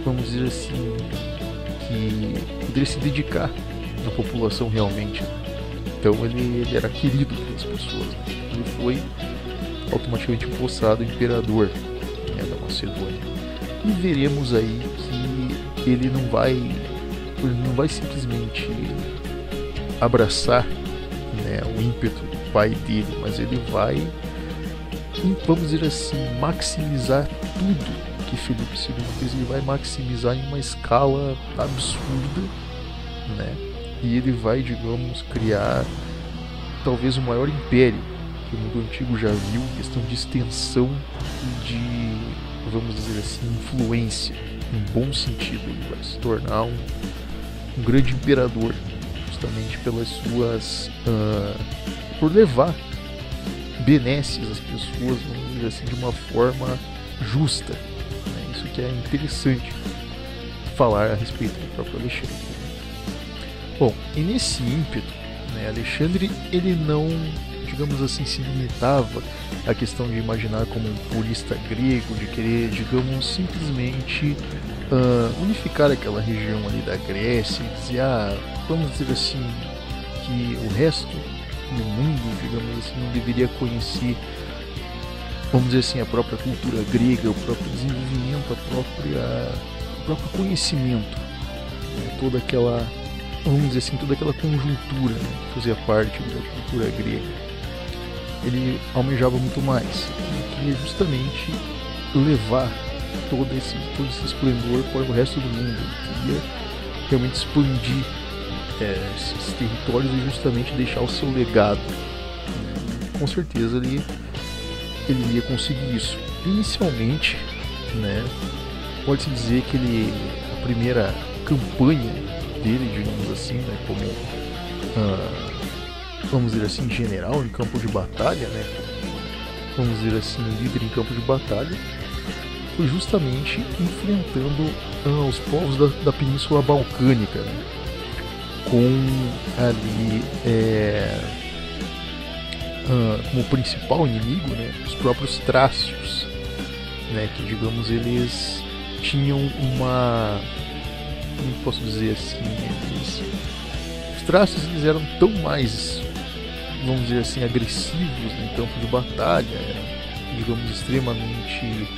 vamos dizer assim, que poderia se dedicar à população realmente. Então ele era querido pelas pessoas, né? Ele foi automaticamente empossado imperador, né, da Macedônia. E veremos aí que ele não vai simplesmente abraçar, né, o ímpeto do pai dele, mas ele vai, vamos dizer assim, maximizar tudo que Filipe II fez. Ele vai maximizar em uma escala absurda, né? E ele vai, digamos, criar talvez o maior império que o mundo antigo já viu, questão de extensão e de, vamos dizer assim, influência, em bom sentido. Ele vai se tornar um grande imperador, justamente pelas suas, por levar benesses às pessoas, vamos dizer assim, de uma forma justa, né? Isso que é interessante falar a respeito do próprio Alexandre. Bom, e nesse ímpeto, né, Alexandre ele não, digamos assim, se limitava à questão de imaginar como um purista grego, de querer, digamos, simplesmente unificar aquela região ali da Grécia e dizer, vamos dizer assim, que o resto do mundo, digamos assim, não deveria conhecer, vamos dizer assim, a própria cultura grega, o próprio desenvolvimento, o próprio conhecimento, né, toda aquela, vamos dizer assim, toda aquela conjuntura, né, que fazia parte da cultura grega. Ele almejava muito mais, ele queria justamente levar todo esse esplendor para o resto do mundo, ele queria realmente expandir esses territórios e justamente deixar o seu legado. Com certeza ele iria conseguir isso. Inicialmente, né, pode-se dizer que a primeira campanha dele, digamos assim, né, como vamos dizer assim, general em campo de batalha, né, vamos dizer assim, líder em campo de batalha, foi justamente enfrentando os povos da Península Balcânica, né, com ali como principal inimigo, né, os próprios trácios, né, que digamos eles tinham uma, como posso dizer assim, os trácios eles eram tão mais, vamos dizer assim, agressivos no campo de batalha, eram, digamos, extremamente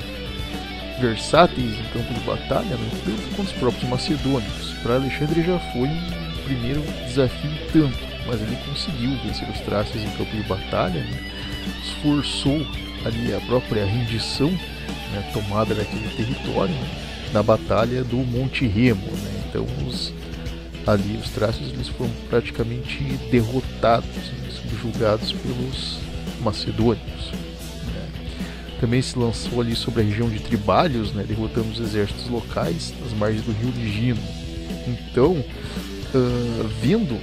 versáteis em campo de batalha, né, tanto quanto os próprios macedônios. Para Alexandre já foi um primeiro desafio tanto, mas ele conseguiu vencer os trácios em campo de batalha, né, esforçou ali a própria rendição, né, tomada daquele território, né, na batalha do Monte Remo, né. Então os trácios eles foram praticamente derrotados, né, subjugados pelos macedônios, né. Também se lançou ali sobre a região de Tribalhos, né, derrotando os exércitos locais nas margens do rio Ligino. Então, vendo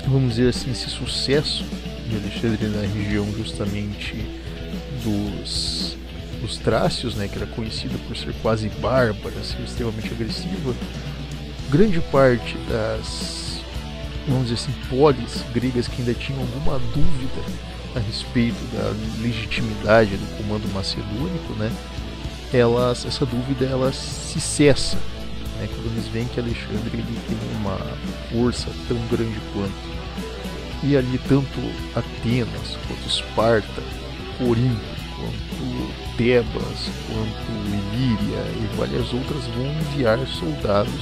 vamos dizer assim, esse sucesso de Alexandre na região justamente dos trácios, né, que era conhecida por ser quase bárbara, ser extremamente agressiva, grande parte das, vamos dizer assim, polis gregas que ainda tinham alguma dúvida a respeito da legitimidade do comando macedônico, né, essa dúvida ela se cessa, né, quando eles veem que Alexandre ele tem uma força tão grande quanto. E ali tanto Atenas, quanto Esparta, Corinto, quanto Tebas, quanto Ilíria e várias outras vão enviar soldados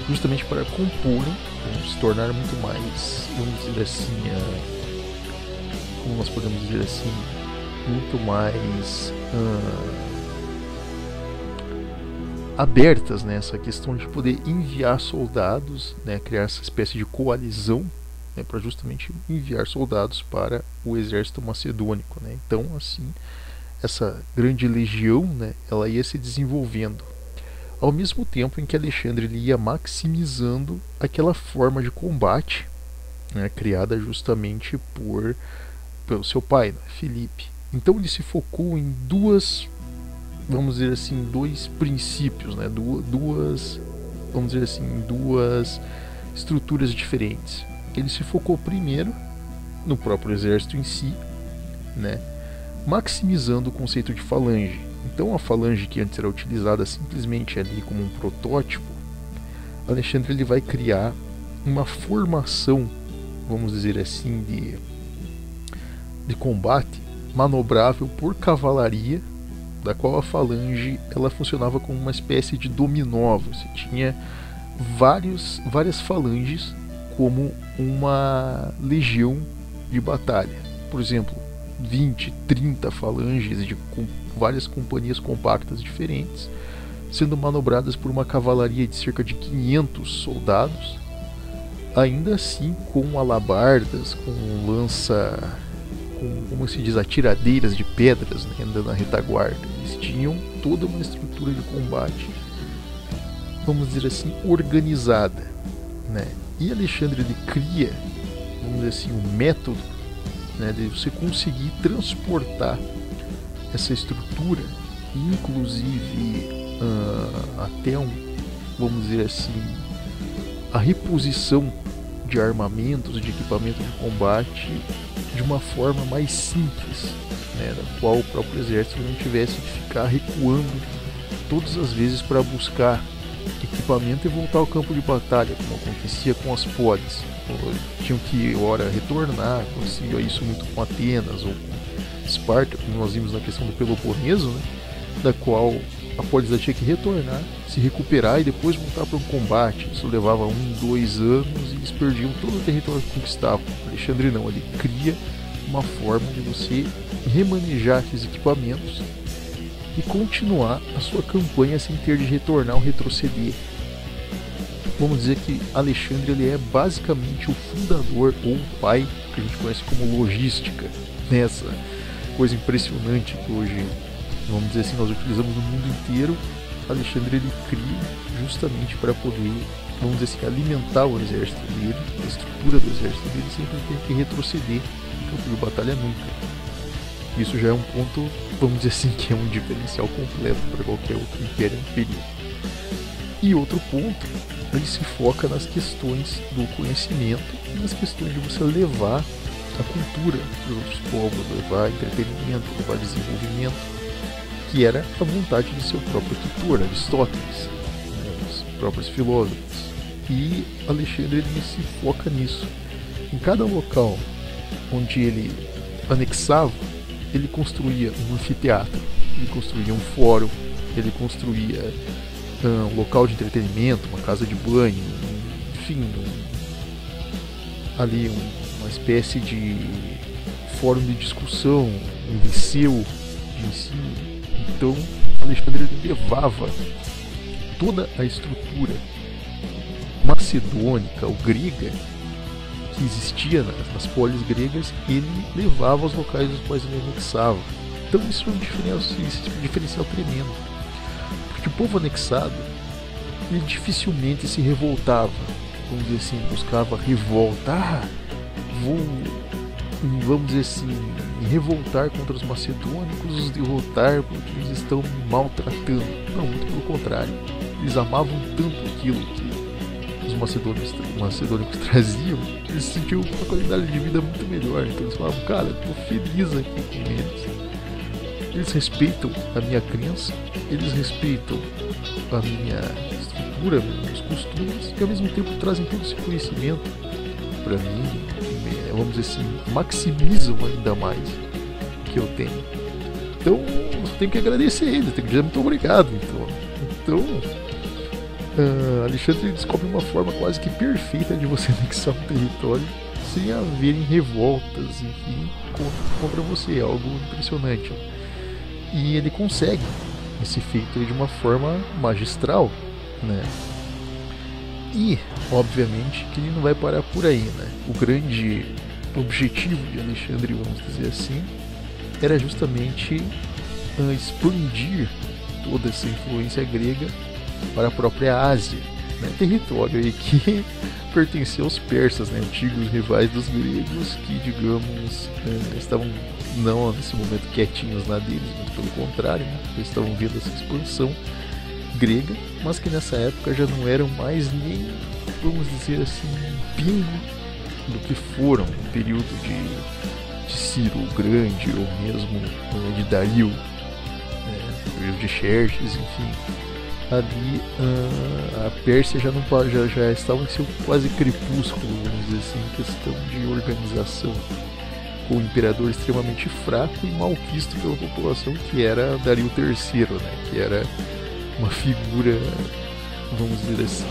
justamente para comporem, se tornar muito mais, vamos dizer assim, como nós podemos dizer assim, muito mais abertas nessa questão de poder enviar soldados, né, criar essa espécie de coalizão, né, para justamente enviar soldados para o exército macedônico, né. Então, assim, essa grande legião, né, ela ia se desenvolvendo, ao mesmo tempo em que Alexandre ele ia maximizando aquela forma de combate, né, criada justamente pelo seu pai, né, Filipe. Então ele se focou em vamos dizer assim, dois princípios, né, vamos dizer assim, duas estruturas diferentes. Ele se focou primeiro no próprio exército em si, né, maximizando o conceito de falange. Então a falange que antes era utilizada simplesmente ali como um protótipo, Alexandre ele vai criar uma formação, vamos dizer assim, de combate manobrável por cavalaria, da qual a falange ela funcionava como uma espécie de dominó. Você tinha várias falanges como uma legião de batalha. Por exemplo, 20, 30 falanges com várias companhias compactas diferentes, sendo manobradas por uma cavalaria de cerca de 500 soldados, ainda assim com alabardas, com lança, como se diz, atiradeiras de pedras, né, andando na retaguarda. Eles tinham toda uma estrutura de combate, vamos dizer assim, organizada, né? E Alexandre ele cria, vamos dizer assim, um método, né, de você conseguir transportar essa estrutura, inclusive até vamos dizer assim, a reposição de armamentos, de equipamento de combate de uma forma mais simples, né, da qual o próprio exército não tivesse de ficar recuando todas as vezes para buscar equipamento e voltar ao campo de batalha, como acontecia com as polis. Tinham que, ora, retornar, acontecia isso muito com Atenas ou com Esparta, como nós vimos na questão do Peloponeso, né, da qual a polis tinha que retornar, se recuperar e depois voltar para um combate. Isso levava 1-2 anos e eles perdiam todo o território que conquistavam. Alexandre não, ele cria uma forma de você remanejar esses equipamentos e continuar a sua campanha sem ter de retornar ou retroceder. Vamos dizer que Alexandre ele é basicamente o fundador ou o pai que a gente conhece como logística, nessa coisa impressionante que hoje, vamos dizer assim, nós utilizamos no mundo inteiro. Alexandre ele cria justamente para poder, vamos dizer assim, alimentar o exército dele, a estrutura do exército dele, sem ter que retroceder no campo de batalha nunca. Isso já é um ponto, vamos dizer assim, que é um diferencial completo para qualquer outro império anterior. E outro ponto, ele se foca nas questões do conhecimento e nas questões de você levar a cultura dos outros povos, levar entretenimento, levar desenvolvimento, que era a vontade de seu próprio tutor, Aristóteles, né, os próprios filósofos. E Alexandre ele se foca nisso. Em cada local onde ele anexava, ele construía um anfiteatro, ele construía um fórum, ele construía um local de entretenimento, uma casa de banho, enfim, ali uma espécie de fórum de discussão, um liceu de ensino. Então, Alexandre levava toda a estrutura macedônica ou grega que existia nas polis gregas, ele levava aos locais dos quais ele anexava. Então isso é um diferencial tremendo, porque o povo anexado ele dificilmente se revoltava, vamos dizer assim, buscava revolta, vamos dizer assim, me revoltar contra os macedônicos, os derrotar porque eles estão me maltratando. Não, muito pelo contrário, eles amavam tanto aquilo que os macedônicos traziam, eles sentiam uma qualidade de vida muito melhor. Então eles falavam, cara, eu tô feliz aqui com eles. Eles respeitam a minha crença, eles respeitam a minha estrutura, meus costumes, e ao mesmo tempo trazem todo esse conhecimento para mim, vamos dizer assim, maximizam ainda mais o que eu tenho. Então eu tenho que agradecer eles, tenho que dizer muito obrigado. Então Alexandre descobre uma forma quase que perfeita de você anexar um território sem haverem revoltas, enfim, contra você. É algo impressionante. E ele consegue esse feito de uma forma magistral, né? E, obviamente, que ele não vai parar por aí, né? O grande objetivo de Alexandre, vamos dizer assim, era justamente expandir toda essa influência grega para a própria Ásia, né? Território aí que pertencia aos persas, né? Antigos rivais dos gregos que, digamos, estavam não nesse momento quietinhos na deles, mas pelo contrário, né? Eles estavam vendo essa expansão grega, mas que nessa época já não eram mais nem, vamos dizer assim, um pingo do que foram no período de Ciro o Grande, ou mesmo de Dario, período de Xerxes, enfim. Ali a Pérsia já estava em seu quase crepúsculo, vamos dizer assim, em questão de organização, com o imperador extremamente fraco e malquisto pela população, que era Dario III, né? Que era uma figura, vamos dizer assim,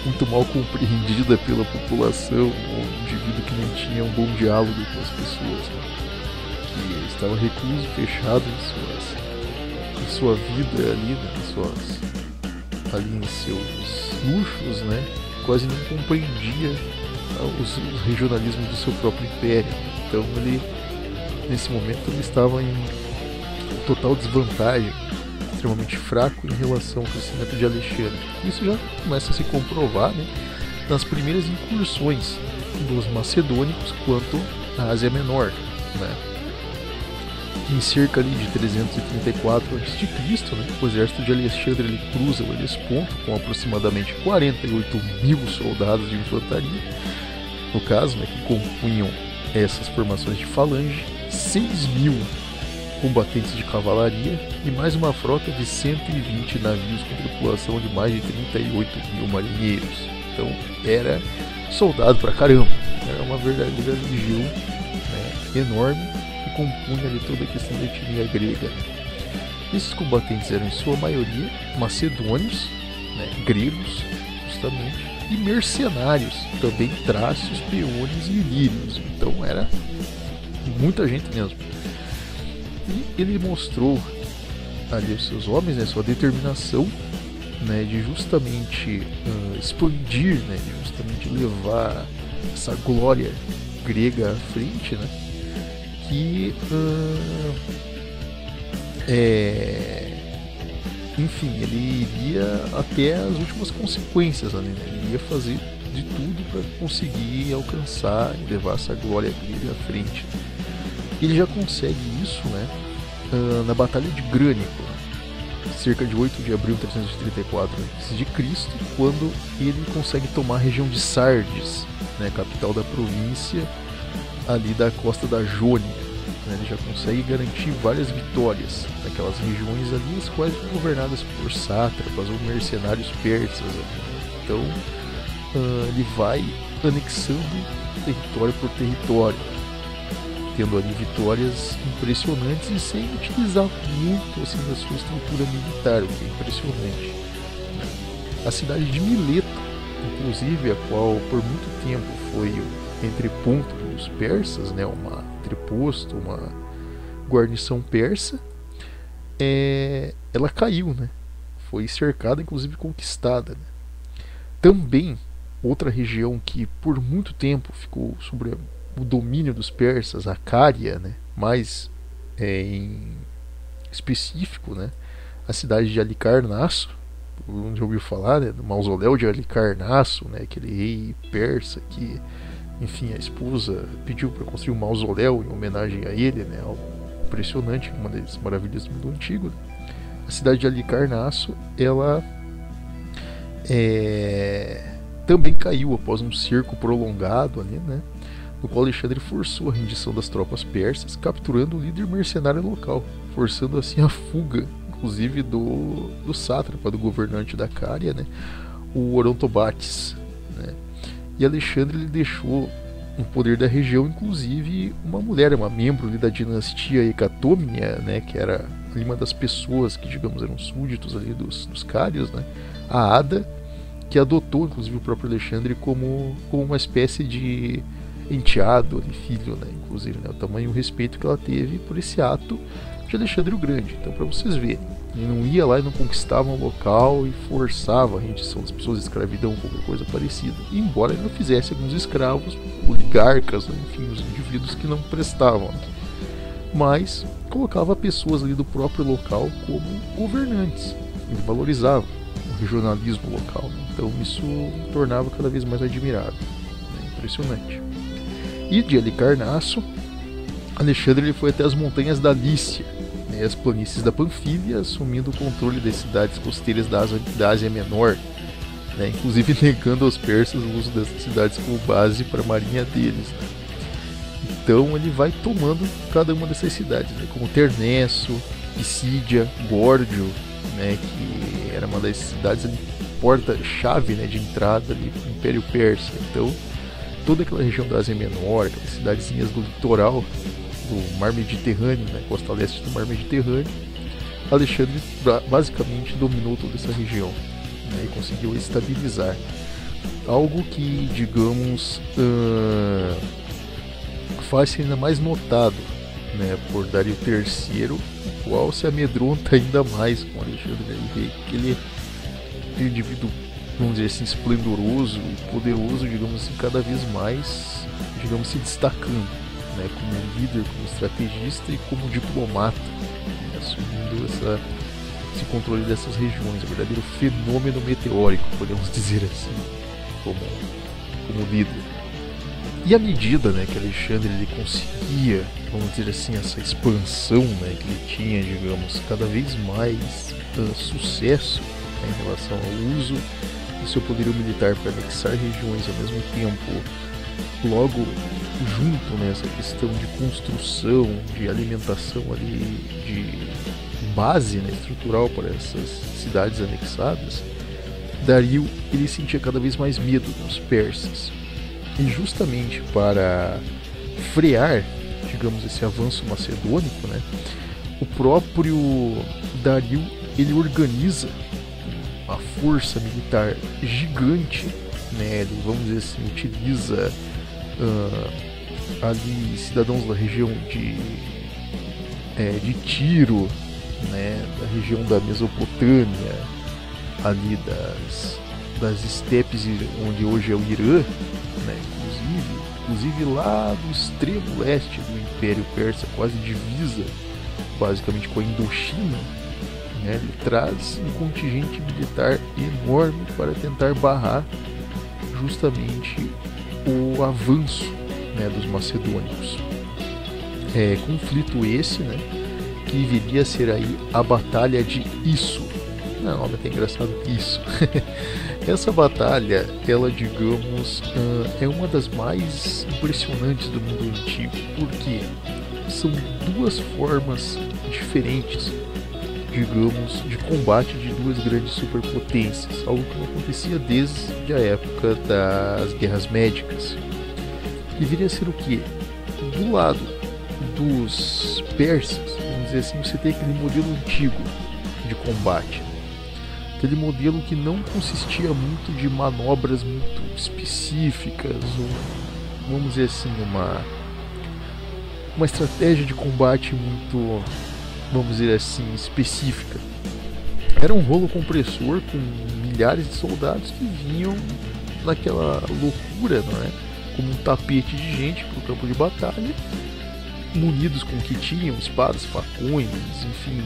muito mal compreendida pela população, um indivíduo que não tinha um bom diálogo com as pessoas, né? Que estava recluso, fechado em sua vida ali, né? Ali em seus luxos, né? Quase não compreendia os regionalismos do seu próprio império. Então ele, nesse momento, ele estava em total desvantagem, extremamente fraco em relação ao crescimento de Alexandre. Isso já começa a se comprovar, né, nas primeiras incursões dos macedônicos quanto à Ásia Menor, né? Em cerca ali de 334 a.C., né, o exército de Alexandre ele cruza o Helesponto com aproximadamente 48 mil soldados de infantaria, no caso, né, que compunham essas formações de falange, 6 mil combatentes de cavalaria e mais uma frota de 120 navios com tripulação de mais de 38 mil marinheiros. Então era soldado pra caramba, era uma verdadeira legião, né, enorme, que compunha ali toda a questão da etnia grega. Esses combatentes eram em sua maioria macedônios, né, gregos justamente, e mercenários, também trácios, peônios e ilírios. Então era muita gente mesmo. E ele mostrou ali os seus homens, né, sua determinação, né, de justamente expandir, né, de justamente levar essa glória grega à frente, né, que enfim, ele iria até as últimas consequências ali, né? Ele ia fazer de tudo para conseguir alcançar e levar essa glória grega à frente. E ele já consegue isso, né, na Batalha de Grânico, cerca de 8 de abril de 334 a.C., quando ele consegue tomar a região de Sardes, né, capital da província ali da costa da Jônia. Ele já consegue garantir várias vitórias naquelas regiões ali, as quais foram governadas por sátrapas ou mercenários persas. Então ele vai anexando território por território, tendo ali vitórias impressionantes e sem utilizar muito assim da sua estrutura militar, o que é impressionante. A cidade de Mileto, inclusive, a qual por muito tempo foi entreponto dos persas, né, uma entreposto, uma guarnição persa, ela caiu, né? Foi cercada, inclusive conquistada, né? Também outra região que por muito tempo ficou sob o domínio dos persas, a Cária, né, mais em específico, né, a cidade de Halicarnasso, onde ouviu falar, né, do mausoléu de Halicarnasso, né, aquele rei persa que, enfim, a esposa pediu para construir um mausoléu em homenagem a ele, né, algo impressionante, uma das maravilhas do mundo antigo. A cidade de Halicarnasso, ela também caiu após um cerco prolongado ali, né, no qual Alexandre forçou a rendição das tropas persas, capturando o líder mercenário local, forçando assim a fuga, inclusive do sátrapa, do governante da Cária, né, o Orontobates, né. E Alexandre ele deixou no poder da região, inclusive, uma mulher, uma membro ali da dinastia Hecatômnia, né, que era ali uma das pessoas que, digamos, eram súditos ali dos cários, né, a Ada, que adotou, inclusive, o próprio Alexandre como uma espécie de enteado, de filho, né, inclusive, né, o tamanho e o respeito que ela teve por esse ato de Alexandre o Grande. Então, para vocês verem, ele não ia lá e não conquistava um local e forçava a rendição das pessoas, escravidão, qualquer coisa parecida. E, embora ele não fizesse alguns escravos, oligarcas, né, enfim, os indivíduos que não prestavam, né, mas colocava pessoas ali do próprio local como governantes. Ele valorizava o regionalismo local, né? Então isso tornava cada vez mais admirável, né? Impressionante. E de Halicarnasso, Alexandre ele foi até as montanhas da Lícia, né, as planícies da Panfília, assumindo o controle das cidades costeiras da Ásia Menor, né, inclusive negando aos persas o uso dessas cidades como base para a marinha deles, né. Então ele vai tomando cada uma dessas cidades, né, como Ternesso, Pisídia, Górdio, né, que era uma das cidades ali, porta-chave, né, de entrada ali para o Império Persa. Então toda aquela região da Ásia Menor, aquelas cidadezinhas do litoral do Mar Mediterrâneo, né, costa leste do Mar Mediterrâneo, Alexandre basicamente dominou toda essa região, né, e conseguiu estabilizar. Algo que, digamos, faz-se ainda mais notado, né, por Dário III, o qual se amedronta ainda mais com Alexandre, né, que ele é um indivíduo, vamos dizer assim, esplendoroso e poderoso, digamos assim, cada vez mais, digamos, se destacando, né, como líder, como estrategista e como diplomata, né, assumindo esse controle dessas regiões, um verdadeiro fenômeno meteórico, podemos dizer assim, como líder. E à medida, né, que Alexandre ele conseguia, vamos dizer assim, essa expansão, né, que ele tinha, digamos, cada vez mais sucesso, né, em relação ao uso do seu poderio militar para anexar regiões ao mesmo tempo, logo junto nessa questão de construção, de alimentação ali, de base, né, estrutural para essas cidades anexadas, Dario ele sentia cada vez mais medo dos persas. E justamente para frear, digamos, esse avanço macedônico, né, o próprio Dario ele organiza uma força militar gigante, né, ele, vamos dizer assim, utiliza ali cidadãos da região de Tiro, né, da região da Mesopotâmia, ali das estepes onde hoje é o Irã, né, inclusive lá do extremo leste do Império Persa, quase divisa basicamente com a Indochina, né, ele traz um contingente militar enorme para tentar barrar justamente o avanço, né, dos macedônicos. Conflito esse, né, que viria a ser aí a Batalha de Isso. Não, nome até engraçado, Isso. Essa batalha, ela, digamos, é uma das mais impressionantes do mundo antigo, porque são duas formas diferentes, digamos, de combate de duas grandes superpotências, algo que não acontecia desde a época das guerras médicas. E viria a ser o quê? Do lado dos persas, vamos dizer assim, você tem aquele modelo antigo de combate, aquele modelo que não consistia muito de manobras muito específicas, ou, vamos dizer assim, uma estratégia de combate muito, vamos dizer assim, específica. Era um rolo compressor com milhares de soldados que vinham naquela loucura, não é? Como um tapete de gente para o campo de batalha, munidos com o que tinham, espadas, facões, enfim,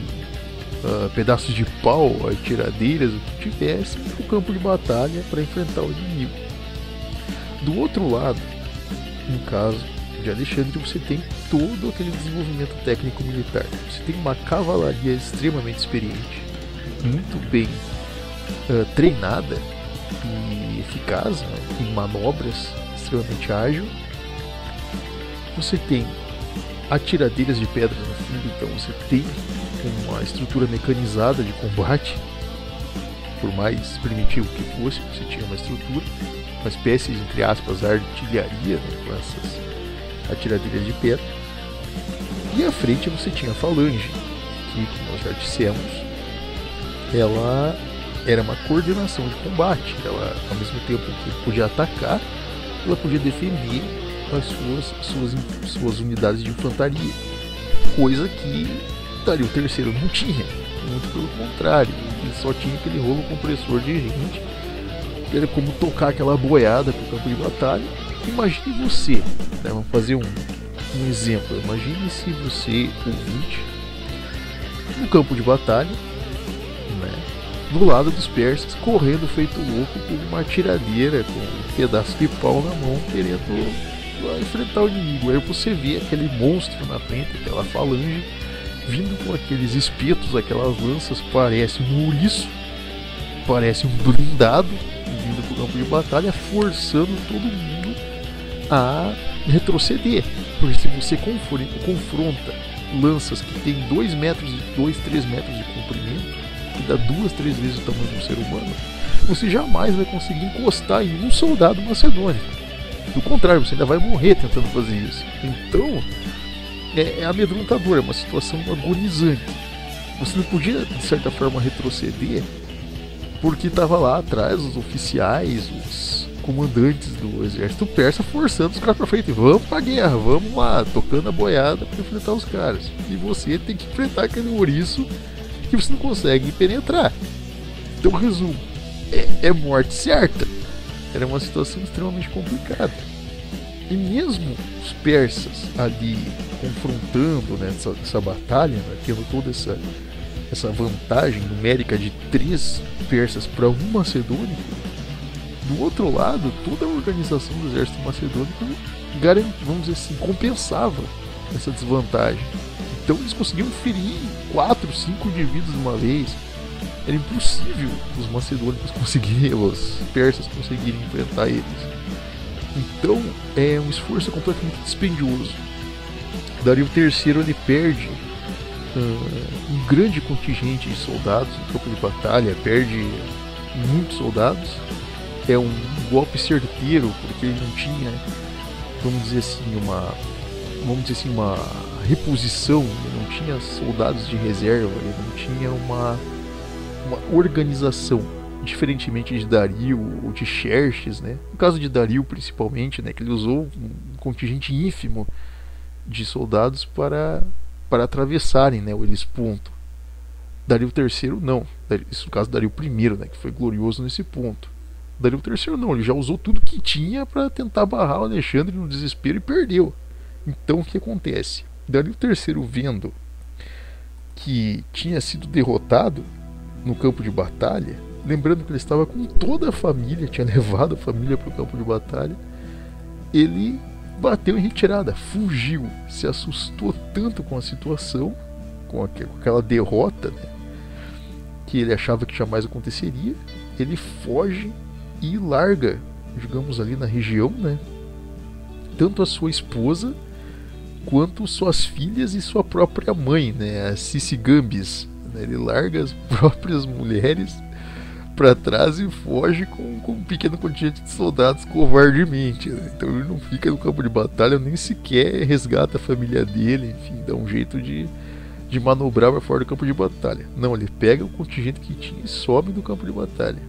pedaços de pau, tiradeiras, o que tivesse, para o campo de batalha para enfrentar o inimigo. Do outro lado, no caso de Alexandre, você tem todo aquele desenvolvimento técnico militar. Você tem uma cavalaria extremamente experiente, muito bem treinada e eficaz, né, em manobras, extremamente ágil. Você tem atiradeiras de pedra no fundo, então você tem uma estrutura mecanizada de combate, por mais primitivo que fosse, você tinha uma estrutura, uma espécie, entre aspas, artilharia, né, com essas atiradeiras de pedra. E à frente você tinha a falange, que, como nós já dissemos, ela era uma coordenação de combate. Ela, ao mesmo tempo que podia atacar, ela podia defender as suas unidades de infantaria, coisa que Dario III não tinha, muito pelo contrário, ele só tinha aquele rolo compressor de gente, que era como tocar aquela boiada para o campo de batalha. Imagine você, né, vamos fazer um exemplo, imagine se você, ouvinte, no campo de batalha, né, do lado dos persas, correndo feito louco com uma atiradeira, com um pedaço de pau na mão, querendo enfrentar o inimigo. Aí você vê aquele monstro na frente, aquela falange, vindo com aqueles espetos, aquelas lanças, parece um ouriço, parece um blindado, vindo para o campo de batalha, forçando todo mundo a retroceder. Porque se você confronta lanças que tem 2, 3 metros de comprimento, que dá 2, 3 vezes o tamanho de um ser humano, você jamais vai conseguir encostar em um soldado macedônico. Do contrário, você ainda vai morrer tentando fazer isso. Então, é amedrontador, é uma situação agonizante. Você não podia, de certa forma, retroceder, porque estava lá atrás os oficiais, os comandantes do exército persa forçando os caras para frente. Vamos pra guerra, vamos lá, tocando a boiada para enfrentar os caras. E você tem que enfrentar aquele ouriço que você não consegue penetrar. Então, resumo, é morte certa. Era uma situação extremamente complicada. E mesmo os persas ali confrontando, né, essa batalha, né, tendo toda essa vantagem numérica de 3 persas para 1 macedônico, do outro lado, toda a organização do exército macedônico, vamos dizer assim, compensava essa desvantagem. Então eles conseguiam ferir 4, 5 indivíduos de uma vez. Era impossível os macedônicos conseguirem, os persas conseguirem enfrentar eles. Então é um esforço completamente dispendioso. Dario III ele perde um grande contingente de soldados no campo de batalha, perde muitos soldados. É um golpe certeiro, porque ele não tinha, vamos dizer assim, uma reposição, ele não tinha soldados de reserva, ele não tinha uma organização, diferentemente de Dario ou de Xerxes, né? No caso de Dario principalmente, né, que ele usou um contingente ínfimo de soldados para atravessarem, né, o Helesponto. Dario III não, isso no caso de Dario I, né, que foi glorioso nesse ponto. Dario III não, ele já usou tudo que tinha para tentar barrar o Alexandre no desespero e perdeu. Então o que acontece? Dario III, vendo que tinha sido derrotado no campo de batalha, lembrando que ele estava com toda a família, tinha levado a família para o campo de batalha, ele bateu em retirada, fugiu, se assustou tanto com a situação, com aquela derrota, né, que ele achava que jamais aconteceria. Ele foge e larga, digamos, ali na região, né, tanto a sua esposa quanto suas filhas e sua própria mãe, né, a Sisigambis. Ele larga as próprias mulheres para trás e foge com um pequeno contingente de soldados covardemente, né? Então ele não fica no campo de batalha, nem sequer resgata a família dele, enfim, dá um jeito de manobrar para fora do campo de batalha. Não, ele pega o contingente que tinha e sobe do campo de batalha.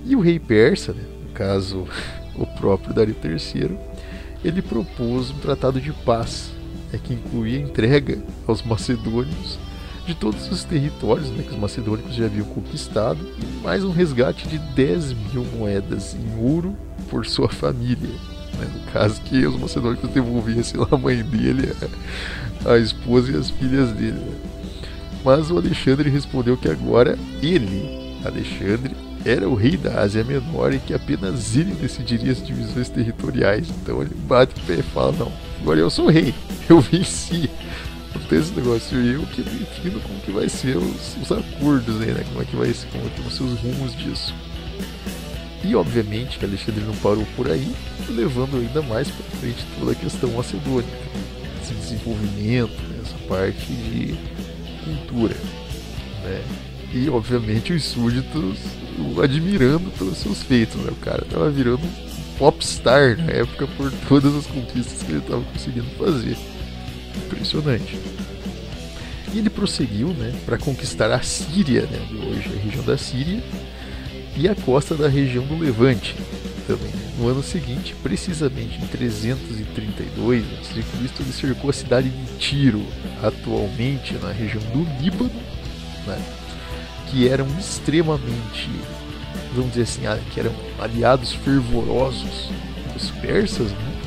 E o rei persa, né, no caso o próprio Dario III, ele propôs um tratado de paz, que incluía a entrega aos macedônios de todos os territórios, né, que os macedônicos já haviam conquistado, e mais um resgate de 10.000 moedas em ouro por sua família, né, no caso que os macedônicos devolvessem a mãe dele, a esposa e as filhas dele, né. Mas o Alexandre respondeu que agora ele, Alexandre, era o rei da Ásia Menor e que apenas ele decidiria as divisões territoriais. Então ele bate o pé e fala: não, agora eu sou rei, eu venci. Não tem esse negócio, eu que defino como que vai ser os acordos aí, né? Como é que vai ser, como é que vão ser os rumos disso. E obviamente que Alexandre não parou por aí, levando ainda mais para frente toda a questão macedônica, esse desenvolvimento, né? Essa parte de cultura, né? E obviamente os súditos admirando pelos seus feitos, né? O cara tava virando um popstar na época por todas as conquistas que ele estava conseguindo fazer. Impressionante. E ele prosseguiu, né, para conquistar a Síria, né, de hoje a região da Síria, e a costa da região do Levante também. No ano seguinte, precisamente em 332 a.C., ele cercou a cidade de Tiro, atualmente na região do Líbano, né, que eram extremamente, vamos dizer assim, que eram aliados fervorosos dos persas, né,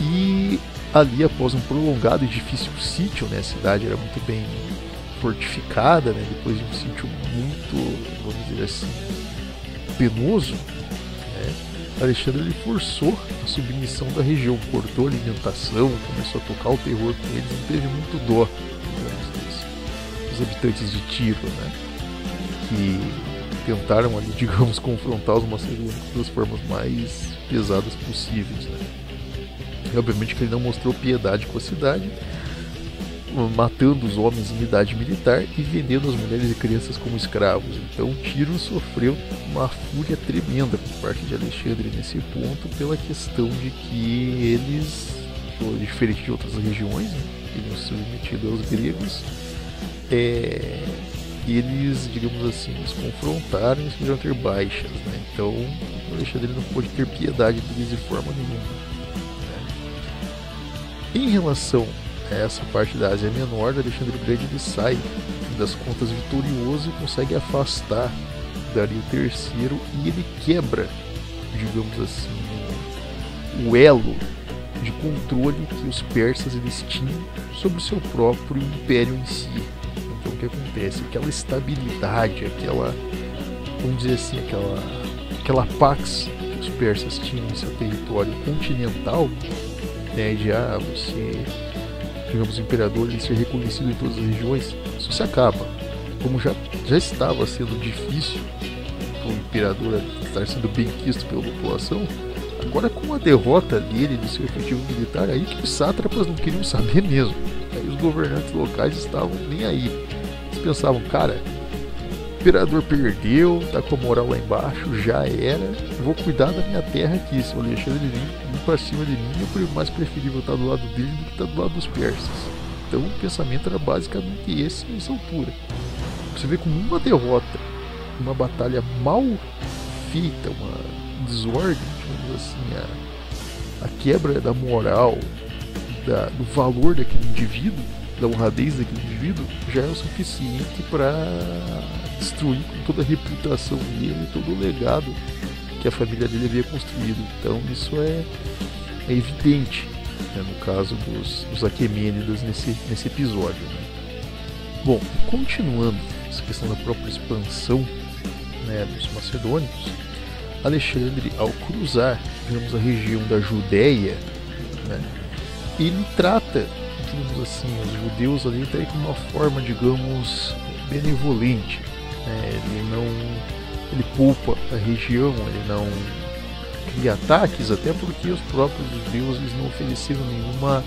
e ali, após um prolongado e difícil sítio, né, a cidade era muito bem fortificada, né, depois de um sítio muito, vamos dizer assim, penoso, né, Alexandre ele forçou a submissão da região, cortou a alimentação, começou a tocar o terror com eles, não teve muito dó, digamos, dos habitantes de Tiro, né, que tentaram ali, digamos, confrontar os macedônicos das formas mais pesadas possíveis, né. E, obviamente que ele não mostrou piedade com a cidade, matando os homens em idade militar e vendendo as mulheres e crianças como escravos. Então Tiro sofreu uma fúria tremenda por parte de Alexandre nesse ponto, pela questão de que eles, diferente de outras regiões, né, que tinham submetido aos gregos, eles, digamos assim, eles confrontaram e eles quiseram ter baixas, né? Então Alexandre não pôde ter piedade deles de forma nenhuma. Em relação a essa parte da Ásia Menor, Alexandre o Grande ele sai das contas vitorioso e consegue afastar Dario III, e ele quebra, digamos assim, o elo de controle que os persas eles tinham sobre o seu próprio império em si. Então o que acontece? Aquela estabilidade, vamos dizer assim, aquela pax que os persas tinham em seu território continental, né, de você, digamos, o imperador ele ser reconhecido em todas as regiões, isso se acaba. Como já estava sendo difícil para o imperador estar sendo bem quisto pela população, agora com a derrota dele do seu efetivo militar, aí que os sátrapas não queriam saber mesmo. Aí os governantes locais estavam nem aí. Eles pensavam, cara, o imperador perdeu, tá com a moral lá embaixo, já era, vou cuidar da minha terra aqui. Se o Alexandre vir pra cima de mim, é mais preferível estar do lado dele do que estar do lado dos persas. Então o pensamento era basicamente esse nessa altura. Você vê como uma derrota, uma batalha mal feita, uma desordem, digamos assim, a quebra da moral, do valor daquele indivíduo, da honradez daquele indivíduo, já é o suficiente para destruir com toda a reputação dele, todo o legado que a família dele havia construído. Então isso é evidente, né, no caso dos Aquemênidas nesse episódio, né? Bom, continuando essa questão da própria expansão, né, dos macedônicos, Alexandre, ao cruzar, digamos, a região da Judéia, né, ele trata, digamos assim, os judeus ali até como uma forma, digamos, benevolente, né? Ele poupa a região, ele não cria ataques, até porque os próprios judeus eles não ofereceram nenhuma,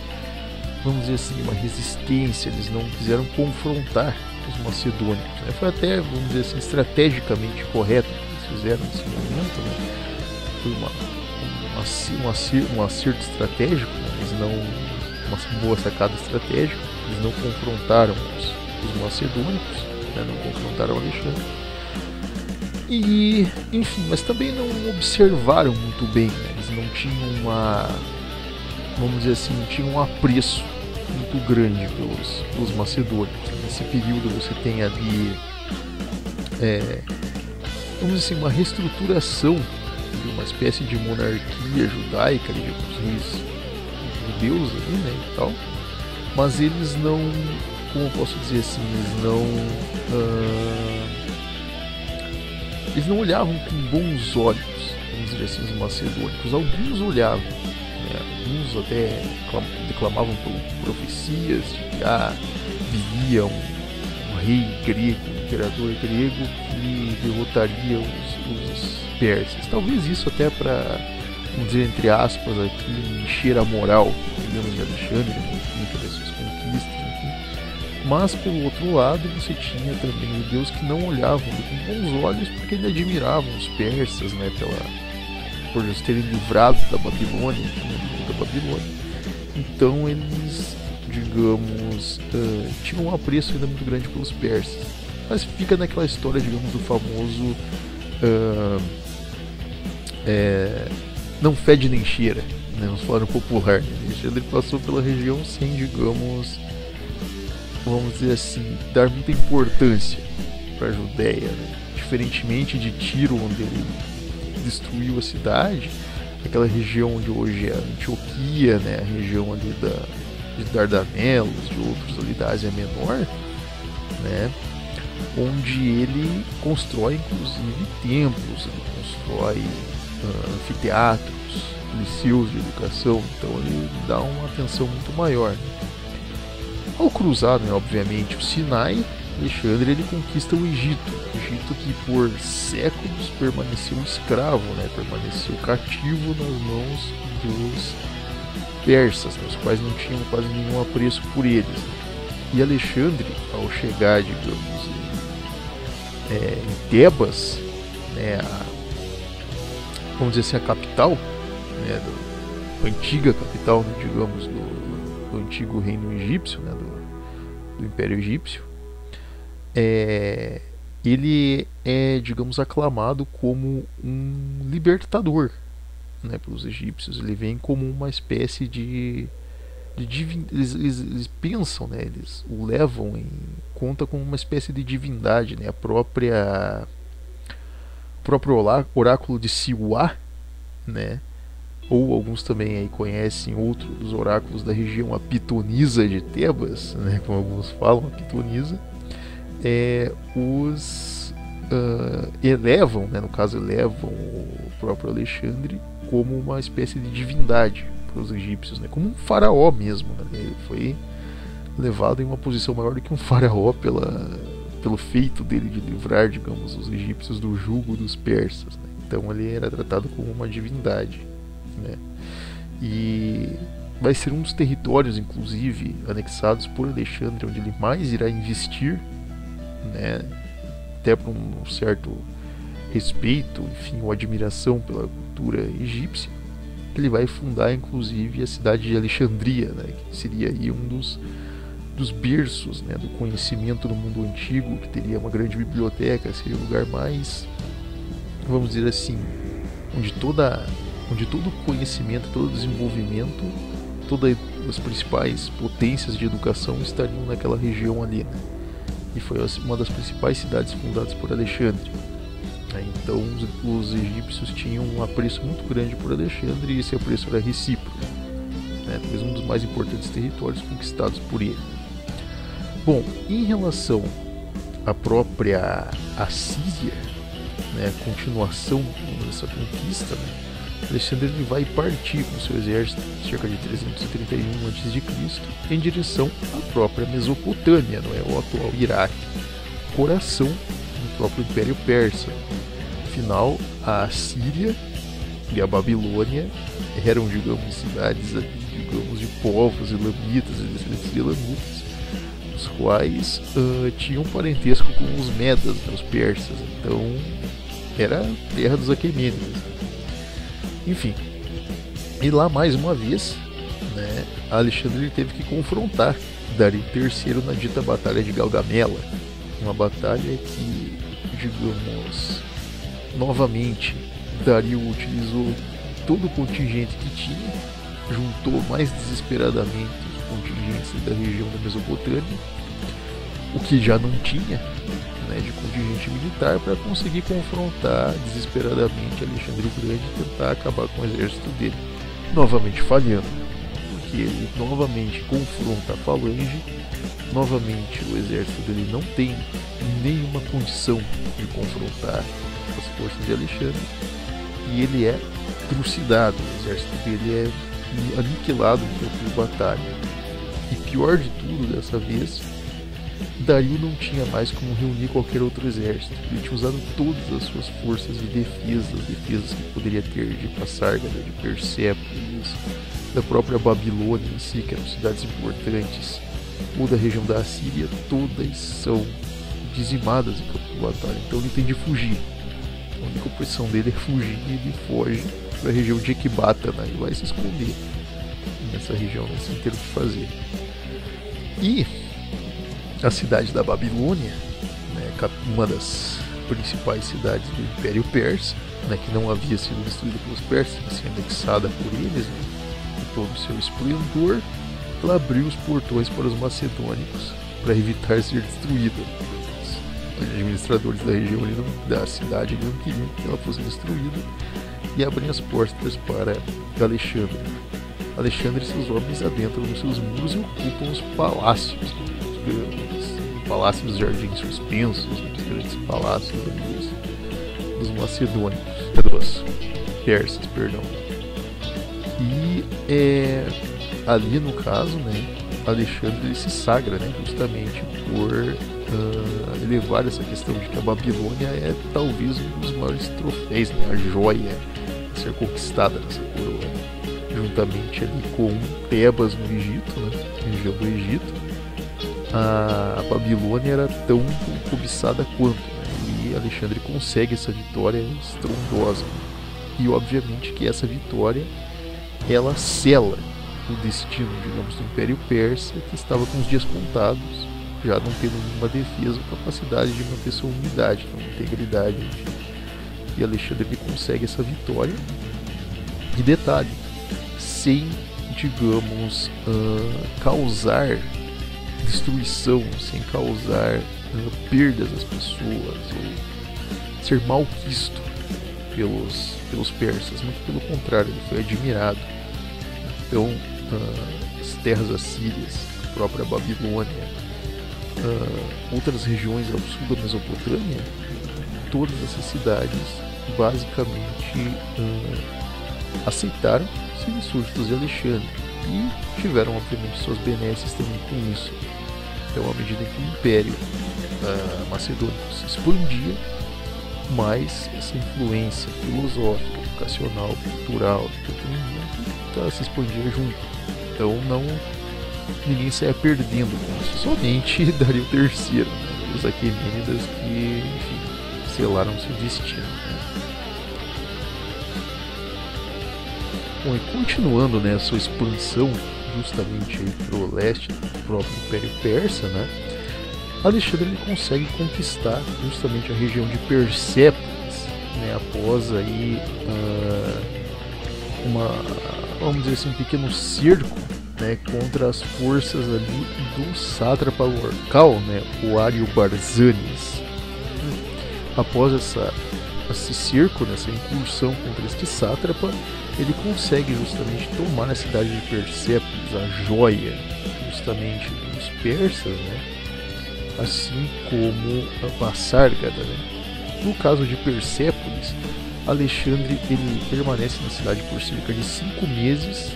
vamos dizer assim, uma resistência, eles não quiseram confrontar os macedônicos, né? Foi até, vamos dizer assim, estrategicamente correto o que eles fizeram nesse momento, né? Foi um acerto estratégico, né? Eles não, uma boa sacada estratégica, eles não confrontaram os macedônicos, né? Não confrontaram Alexandre. E, enfim, mas também não observaram muito bem, né? Eles não tinham vamos dizer assim, não tinham um apreço muito grande pelos macedônicos. Nesse período você tem ali, vamos dizer assim, uma reestruturação de uma espécie de monarquia judaica, de alguns reis judeus ali, né, e tal, mas eles não, como eu posso dizer assim, eles não olhavam com bons olhos, vamos dizer assim, os macedônicos. Alguns olhavam, né, alguns até declamavam por profecias de que viria um rei grego, um imperador grego que derrotaria os persas. Talvez isso até para, vamos dizer, entre aspas aqui, encher a moral, digamos, de Alexandre, muito das suas conquistas, enfim. Mas pelo outro lado você tinha também judeus que não olhavam com bons olhos porque eles admiravam os persas, né, por eles terem livrado da Babilônia, da Babilônia. Então eles, digamos, tinham um apreço ainda muito grande pelos persas. Mas fica naquela história, digamos, do famoso não fede nem cheira, né? Vamos falar no popular, né? Alexandre passou pela região sem, digamos, vamos dizer assim, dar muita importância para a Judéia, né? Diferentemente de Tiro, onde ele destruiu a cidade, aquela região onde hoje é a Antioquia, né? A região ali de Dardanelos, de outros ali da Ásia Menor, né? Onde ele constrói inclusive templos, ele constrói anfiteatros, liceus de educação, então ele dá uma atenção muito maior, né? Ao cruzar, né, obviamente, o Sinai, Alexandre ele conquista o Egito que por séculos permaneceu escravo, né, permaneceu cativo nas mãos dos persas, né, os quais não tinham quase nenhum apreço por eles, né? E Alexandre, ao chegar, digamos, em Tebas, né, vamos dizer assim, a capital, né, a antiga capital, digamos, do antigo reino egípcio, né, do Império Egípcio, ele é, digamos, aclamado como um libertador, né, pelos egípcios. Ele vem como uma espécie de eles pensam, né, eles o levam em conta como uma espécie de divindade, né, o próprio oráculo de Siwa, né, ou alguns também aí conhecem outro dos oráculos da região, a Pitonisa de Tebas, né, como alguns falam, a Pitonisa, os elevam, né, no caso elevam o próprio Alexandre como uma espécie de divindade para os egípcios, né, como um faraó mesmo, né, ele foi levado em uma posição maior do que um faraó pelo feito dele de livrar, digamos, os egípcios do jugo dos persas, né. Então ele era tratado como uma divindade, né, e vai ser um dos territórios, inclusive, anexados por Alexandre, onde ele mais irá investir, né, até por um certo respeito, enfim, ou admiração pela cultura egípcia. Ele vai fundar, inclusive, a cidade de Alexandria, né, que seria aí um dos berços, né, do conhecimento no mundo antigo, que teria uma grande biblioteca, seria o lugar mais, vamos dizer assim, onde todo o conhecimento, todo o desenvolvimento, todas as principais potências de educação estariam naquela região ali, né? E foi uma das principais cidades fundadas por Alexandre. Então os egípcios tinham um apreço muito grande por Alexandre, e esse apreço era recíproco, né? Talvez um dos mais importantes territórios conquistados por ele. Bom, em relação à própria Assíria, né, continuação dessa conquista, né, Alexandre ele vai partir com seu exército, cerca de 331 a.C., em direção à própria Mesopotâmia, não é, o atual Iraque, coração do próprio Império Persa. Afinal, a Assíria e a Babilônia eram, digamos, cidades, digamos, de povos elamitas e descendentes de elamitas, os quais tinham parentesco com os Medas, né, os persas. Então, era a terra dos Aquemênidas. Enfim, e lá mais uma vez, né, Alexandre teve que confrontar Dario III na dita Batalha de Gaugamela, uma batalha que, digamos, novamente Dario utilizou todo o contingente que tinha, juntou mais desesperadamente os contingentes da região da Mesopotâmia, o que já não tinha, né, de contingente militar, para conseguir confrontar desesperadamente Alexandre o Grande e tentar acabar com o exército dele, novamente falhando, porque ele novamente confronta a falange, novamente o exército dele não tem nenhuma condição de confrontar as forças de Alexandre, e ele é trucidado, o exército dele é aniquilado no campo de batalha. E pior de tudo, dessa vez, Dario não tinha mais como reunir qualquer outro exército. Ele tinha usado todas as suas forças de defesa, as defesas que poderia ter de Passárgada, de Persépolis, da própria Babilônia em si, que eram cidades importantes, ou da região da Assíria, todas são dizimadas em campo de batalha. Então ele tem de fugir. A única opção dele é fugir, e ele foge para a região de Ecbatana, né, e vai se esconder nessa região, sem ter o que fazer. E a cidade da Babilônia, né, uma das principais cidades do Império Persa, né, que não havia sido destruída pelos persas, mas sim anexada por eles, né, com todo o seu esplendor, ela abriu os portões para os macedônicos para evitar ser destruída. Os administradores da região ali da cidade não queriam que ela fosse destruída e abrem as portas para Alexandre. Alexandre e seus homens adentram nos seus muros e ocupam os palácios, os palácios dos jardins suspensos, os grandes palácios dos macedônicos, dos persas, perdão. E ali no caso, né, Alexandre ele se sagra, né, justamente por elevar essa questão de que a Babilônia é talvez um dos maiores troféus, né, a joia a ser conquistada nessa coroa, juntamente ali com Tebas no Egito, né, região do Egito. A Babilônia era tão cobiçada quanto, né, e Alexandre consegue essa vitória estrondosa, e obviamente que essa vitória ela sela o destino, digamos, do Império Persa, que estava com os dias contados, já não tendo nenhuma defesa ou capacidade de manter sua unidade, sua integridade. E Alexandre ele consegue essa vitória, e detalhe, sem, digamos, causar destruição, sem causar perdas às pessoas, ou ser malquisto pelos persas, muito pelo contrário, ele foi admirado. Então, as terras assírias, a própria Babilônia, outras regiões ao sul da Mesopotâmia, todas essas cidades basicamente aceitaram serem súditos de Alexandre e tiveram obviamente suas benesses também com isso. Então, à medida que o Império Macedônico se expandia, mais essa influência filosófica, educacional, cultural, se expandia junto. Então ninguém saia perdendo com isso, somente Dario III, né, os Aquemênidas que, enfim, selaram seu destino. Né. Bom, e continuando, né, a sua expansão justamente para o leste do próprio Império Persa, né, Alexandre ele consegue conquistar justamente a região de Persépolis, né, após aí vamos dizer assim, um pequeno cerco, né, contra as forças ali do sátrapa local, né, o Ariobarzanes. Após esse cerco, né, essa incursão contra este sátrapa, ele consegue justamente tomar a cidade de Persépolis, a joia justamente dos persas, né, assim como a Passárgada. Né. No caso de Persépolis, Alexandre ele permanece na cidade por cerca de 5 meses,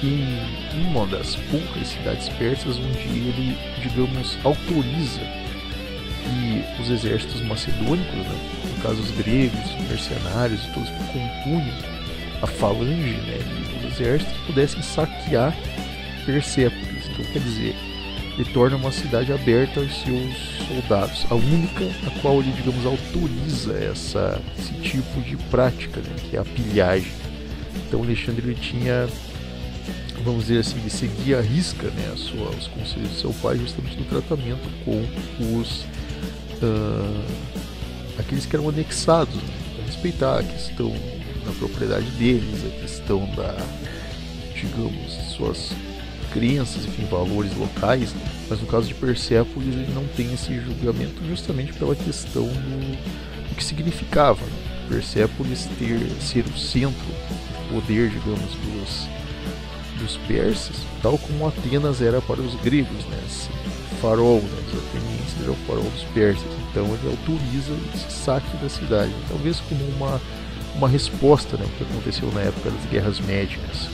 em uma das poucas cidades persas onde ele, digamos, autoriza que os exércitos macedônicos, né, no caso os gregos, os mercenários e todos que compunham a falange, né, dos exércitos, pudessem saquear Persépolis. Então, quer dizer, ele torna uma cidade aberta aos seus soldados, a única a qual ele, digamos, autoriza esse tipo de prática, né, que é a pilhagem. Então, Alexandre ele tinha, vamos dizer assim, ele seguia à risca, né, os conselhos do seu pai justamente no tratamento com aqueles que eram anexados, né, para respeitar a questão da propriedade deles, a questão digamos, suas crenças, enfim, valores locais, né? Mas no caso de Persépolis ele não tem esse julgamento justamente pela questão do que significava, né? Persépolis ser o centro de poder, digamos, dos persas, tal como Atenas era para os gregos, né? Assim, farol, né? Os atenienses eram o farol dos persas. Então ele autoriza esse saque da cidade, talvez como uma resposta, né, ao que aconteceu na época das guerras médicas.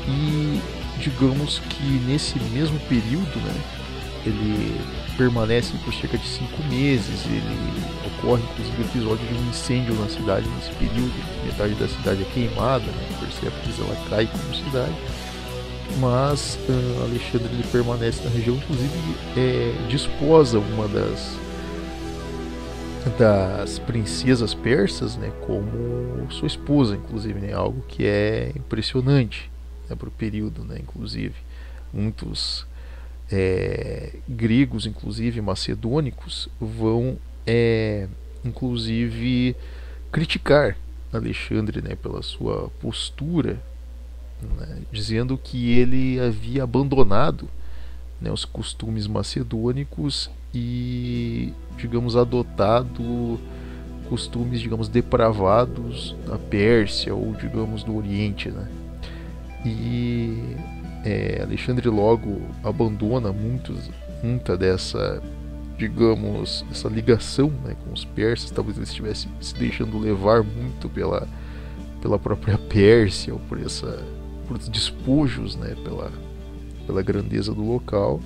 E digamos que nesse mesmo período, né, ele permanece por cerca de 5 meses. Ele ocorre inclusive o episódio de um incêndio na cidade nesse período. Metade da cidade é queimada, né, Persépolis ela cai como cidade. Mas Alexandre ele permanece na região, inclusive desposa uma das princesas persas, né, como sua esposa, inclusive, né, algo que é impressionante, né, para o período, né, inclusive muitos gregos, inclusive macedônicos, vão inclusive criticar Alexandre, né, pela sua postura, né, dizendo que ele havia abandonado, né, os costumes macedônicos e, digamos, adotado costumes, digamos, depravados da Pérsia ou, digamos, do Oriente, né? E Alexandre logo abandona muita dessa, digamos, essa ligação, né, com os persas. Talvez ele estivesse se deixando levar muito pela própria Pérsia ou por os despojos, né, pela grandeza do local.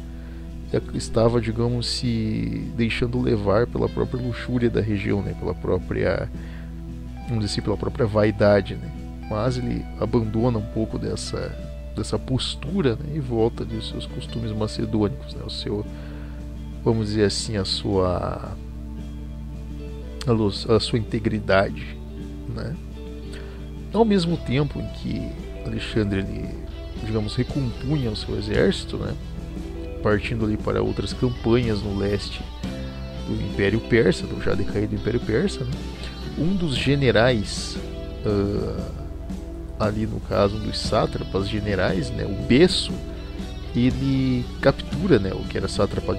Estava, digamos, se deixando levar pela própria luxúria da região, né, pela própria, vamos dizer assim, pela própria vaidade, né. Mas ele abandona um pouco dessa postura, né, e volta dos seus costumes macedônicos, né, vamos dizer assim, a sua integridade, né. Ao mesmo tempo em que Alexandre ele, digamos, recompunha o seu exército, né, partindo ali para outras campanhas no leste do Império Persa, do já decaído Império Persa, né? Um dos generais, ali no caso dos sátrapas generais, né, o Besso, ele captura, né, o que era sátrapa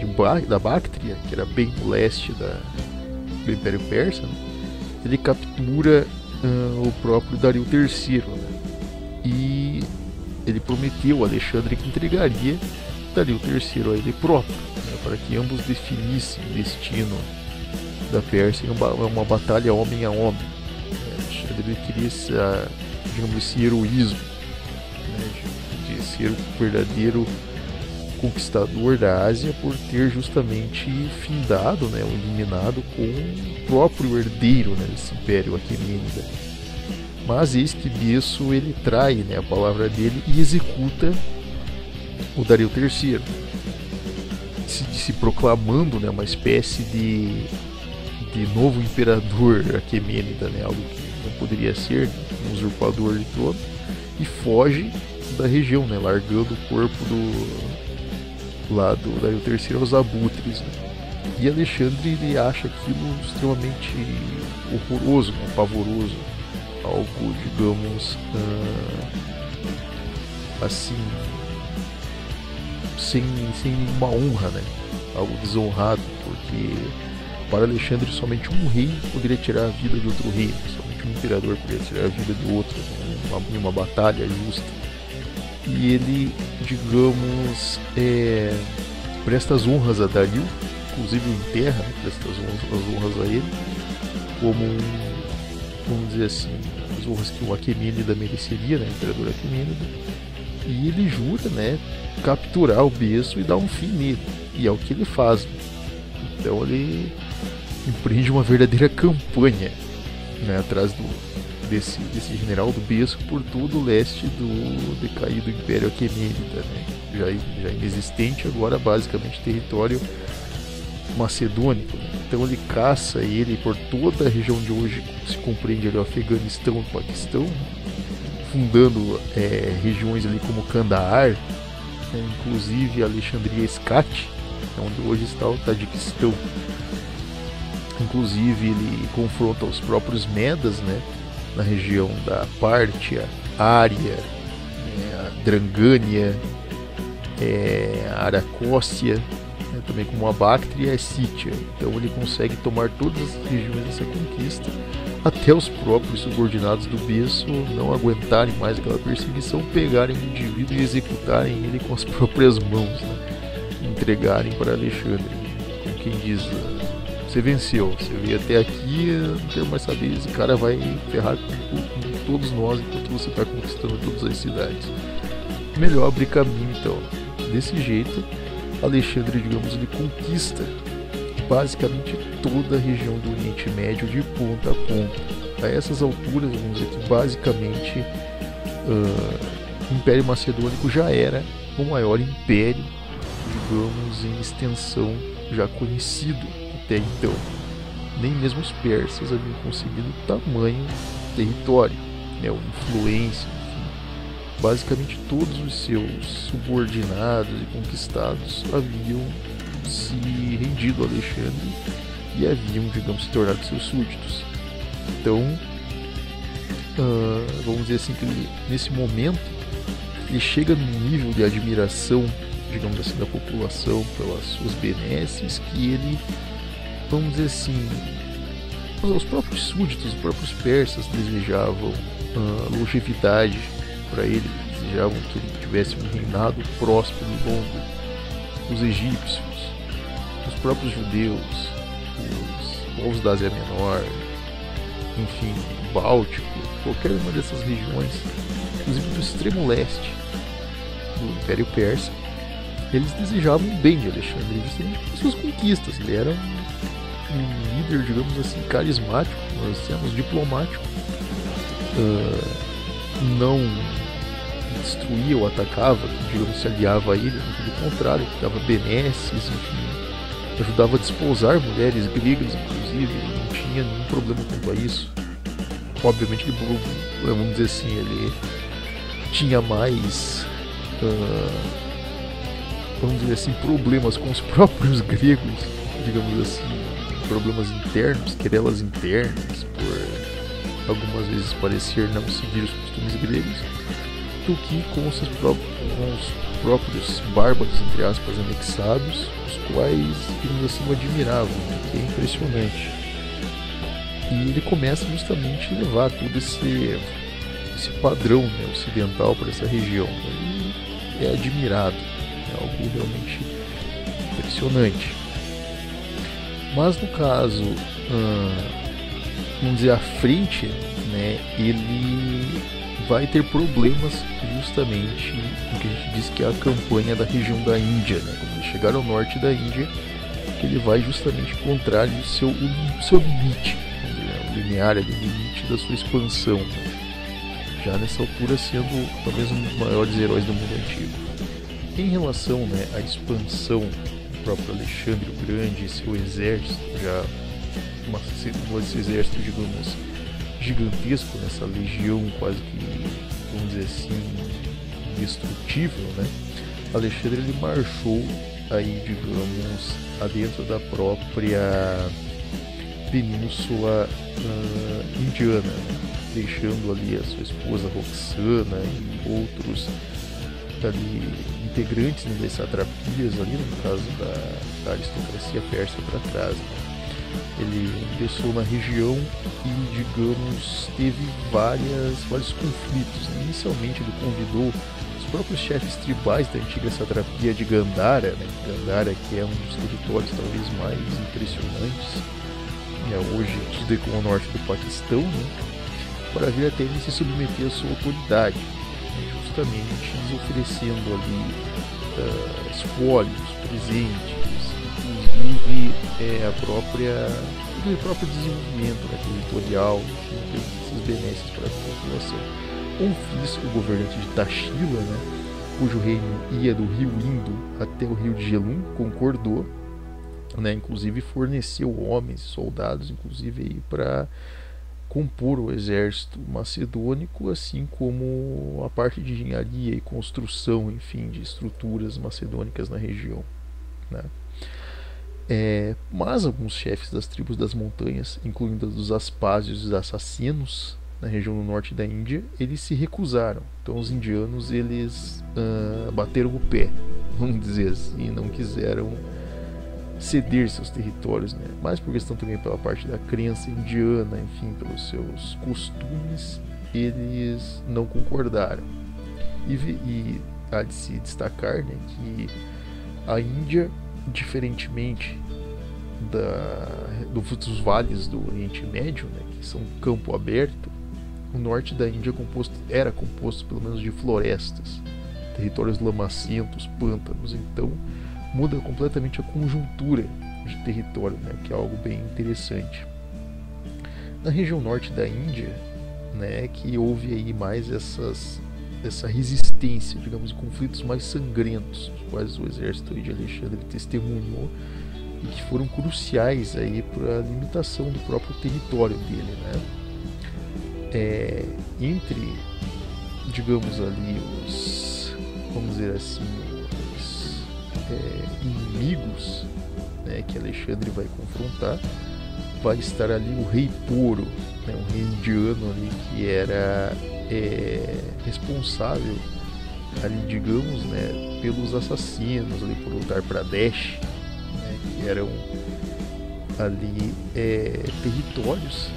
da Báctria, que era bem no leste do Império Persa, né? Ele captura o próprio Dario III, né? E ele prometeu a Alexandre que entregaria Dario III a ele próprio, né, para que ambos definissem o destino da Pérsia em uma batalha homem a homem. Alexandre queria esse heroísmo, né, de ser o verdadeiro conquistador da Ásia por ter justamente findado, né, ou eliminado com o próprio herdeiro, né, desse império aquemênida. Mas eis que Besso ele trai, né, a palavra dele e executa o Dario III, se proclamando, né, uma espécie de novo imperador aquemênida, né, algo que não poderia ser, um usurpador de trono, e foge da região, né, largando o corpo do Dario III aos abutres, né. E Alexandre ele acha aquilo extremamente horroroso, né, pavoroso, algo, digamos, assim, sem uma honra, né, algo desonrado, porque para Alexandre somente um rei poderia tirar a vida de outro rei, somente um imperador poderia tirar a vida do outro, né, em uma batalha justa. E ele, digamos, presta as honras a Dario, inclusive o enterra, né, presta as honras a ele, como vamos dizer assim, as honras que o Aquemênida mereceria, né, o imperador Aquemênida. E ele jura, né, capturar o Besso e dar um fim nele, e é o que ele faz. Então ele empreende uma verdadeira campanha, né, atrás desse general do Besso por todo o leste do decaído Império Aquemênida, né, já inexistente, agora basicamente território macedônico, né. Então ele caça ele por toda a região de hoje se compreende ali o Afeganistão e o Paquistão, fundando regiões ali como Kandahar, inclusive Alexandria Escate, onde hoje está o Tajiquistão. Inclusive ele confronta os próprios Medas, né, na região da Pártia, Ária, a Drangânia, a Aracócia, né, também como a Bactria e a Escítia. Então ele consegue tomar todas as regiões dessa conquista, até os próprios subordinados do Besso não aguentarem mais aquela perseguição, pegarem o indivíduo e executarem ele com as próprias mãos, né, entregarem para Alexandre, como quem diz: você venceu, você veio até aqui, não quero mais saber, esse cara vai ferrar com todos nós enquanto você está conquistando todas as cidades. Melhor abrir caminho. Então, desse jeito, Alexandre, digamos, ele conquista basicamente toda a região do Oriente Médio de ponta a ponta. A essas alturas, vamos dizer que basicamente o Império Macedônico já era o maior império, digamos, em extensão já conhecido até então. Nem mesmo os persas haviam conseguido tamanho território, né, influência, enfim. Basicamente todos os seus subordinados e conquistados haviam se rendido a Alexandre e haviam, digamos, se tornado seus súditos. Então, vamos dizer assim, que nesse momento ele chega num nível de admiração, digamos assim, da população pelas suas benesses, que ele, vamos dizer assim, os próprios súditos, os próprios persas desejavam longevidade para ele, desejavam que ele tivesse um reinado próspero e longo. Os egípcios, os próprios judeus, os povos da Ásia Menor, enfim, Báltico, qualquer uma dessas regiões, inclusive do extremo leste do Império Persa, eles desejavam bem de Alexandre, justamente por suas conquistas. Ele era um líder, digamos assim, carismático, nós temos diplomático, não destruía ou atacava, digamos, se aliava a ele, pelo contrário, dava benesses, enfim, ajudava a desposar mulheres gregas, inclusive, ele não tinha nenhum problema quanto a isso. Obviamente, ele, vamos dizer assim, ele tinha mais, vamos dizer assim, problemas com os próprios gregos, digamos assim, problemas internos, querelas internas, por algumas vezes parecer não seguir os costumes gregos, do que com os próprios bárbaros, entre aspas, anexados, os quais, digamos assim, o admiravam, que é impressionante. E ele começa justamente a levar todo esse padrão, né, ocidental para essa região. Ele é admirado, é algo realmente impressionante. Mas no caso vamos dizer, à frente, né, ele vai ter problemas justamente no que a gente diz que é a campanha da região da Índia, né, quando ele chegar ao norte da Índia, que ele vai justamente encontrar o seu limite, o limiar, o limite da sua expansão, né, já nessa altura sendo talvez um dos maiores heróis do mundo antigo. Em relação, né, à expansão do próprio Alexandre o Grande e seu exército, já esse exército, digamos, gigantesco, nessa legião quase que, vamos dizer assim, indestrutível, né? Alexandre ele marchou aí, digamos, adentro da própria península indiana, né? Deixando ali a sua esposa Roxana e outros ali integrantes, né, das satrapias ali, no caso da aristocracia persa para trás, né? Ele ingressou na região e, digamos, teve vários conflitos. Inicialmente ele convidou os próprios chefes tribais da antiga satrapia de Gandhara, né? Gandhara, que é um dos territórios talvez mais impressionantes, hoje tido como o norte do Paquistão, né? Para vir até ele se submeter à sua autoridade, né? Justamente eles oferecendo ali espólios, presentes, inclusive o próprio desenvolvimento, né, territorial, esses benefícios para a população. Onfis, o governante de Tashila, né, cujo reino ia do rio Indo até o rio de Jhelum, concordou, né, inclusive forneceu homens, soldados, inclusive para compor o exército macedônico, assim como a parte de engenharia e construção, enfim, de estruturas macedônicas na região, né. Mas alguns chefes das tribos das montanhas, incluindo os aspásios e os assassinos, na região do norte da Índia, eles se recusaram. Então os indianos eles bateram o pé, vamos dizer assim, não quiseram ceder seus territórios, né? Mas por questão também pela parte da crença indiana, enfim, pelos seus costumes, eles não concordaram. E há de se destacar, né, que a Índia, diferentemente dos vales do Oriente Médio, né, que são campo aberto, o norte da Índia era composto pelo menos de florestas, territórios lamacentos, pântanos. Então muda completamente a conjuntura de território, né, que é algo bem interessante. Na região norte da Índia, né, que houve aí mais essa resistência, digamos, conflitos mais sangrentos, os quais o exército de Alexandre testemunhou e que foram cruciais aí para a limitação do próprio território dele, né? Entre, digamos ali, vamos dizer assim, os inimigos, né, que Alexandre vai confrontar, vai estar ali o rei Poro, né, um rei indiano ali que era responsável ali, digamos, né, pelos assassinos ali por Uttar Pradesh, né, que eram ali territórios,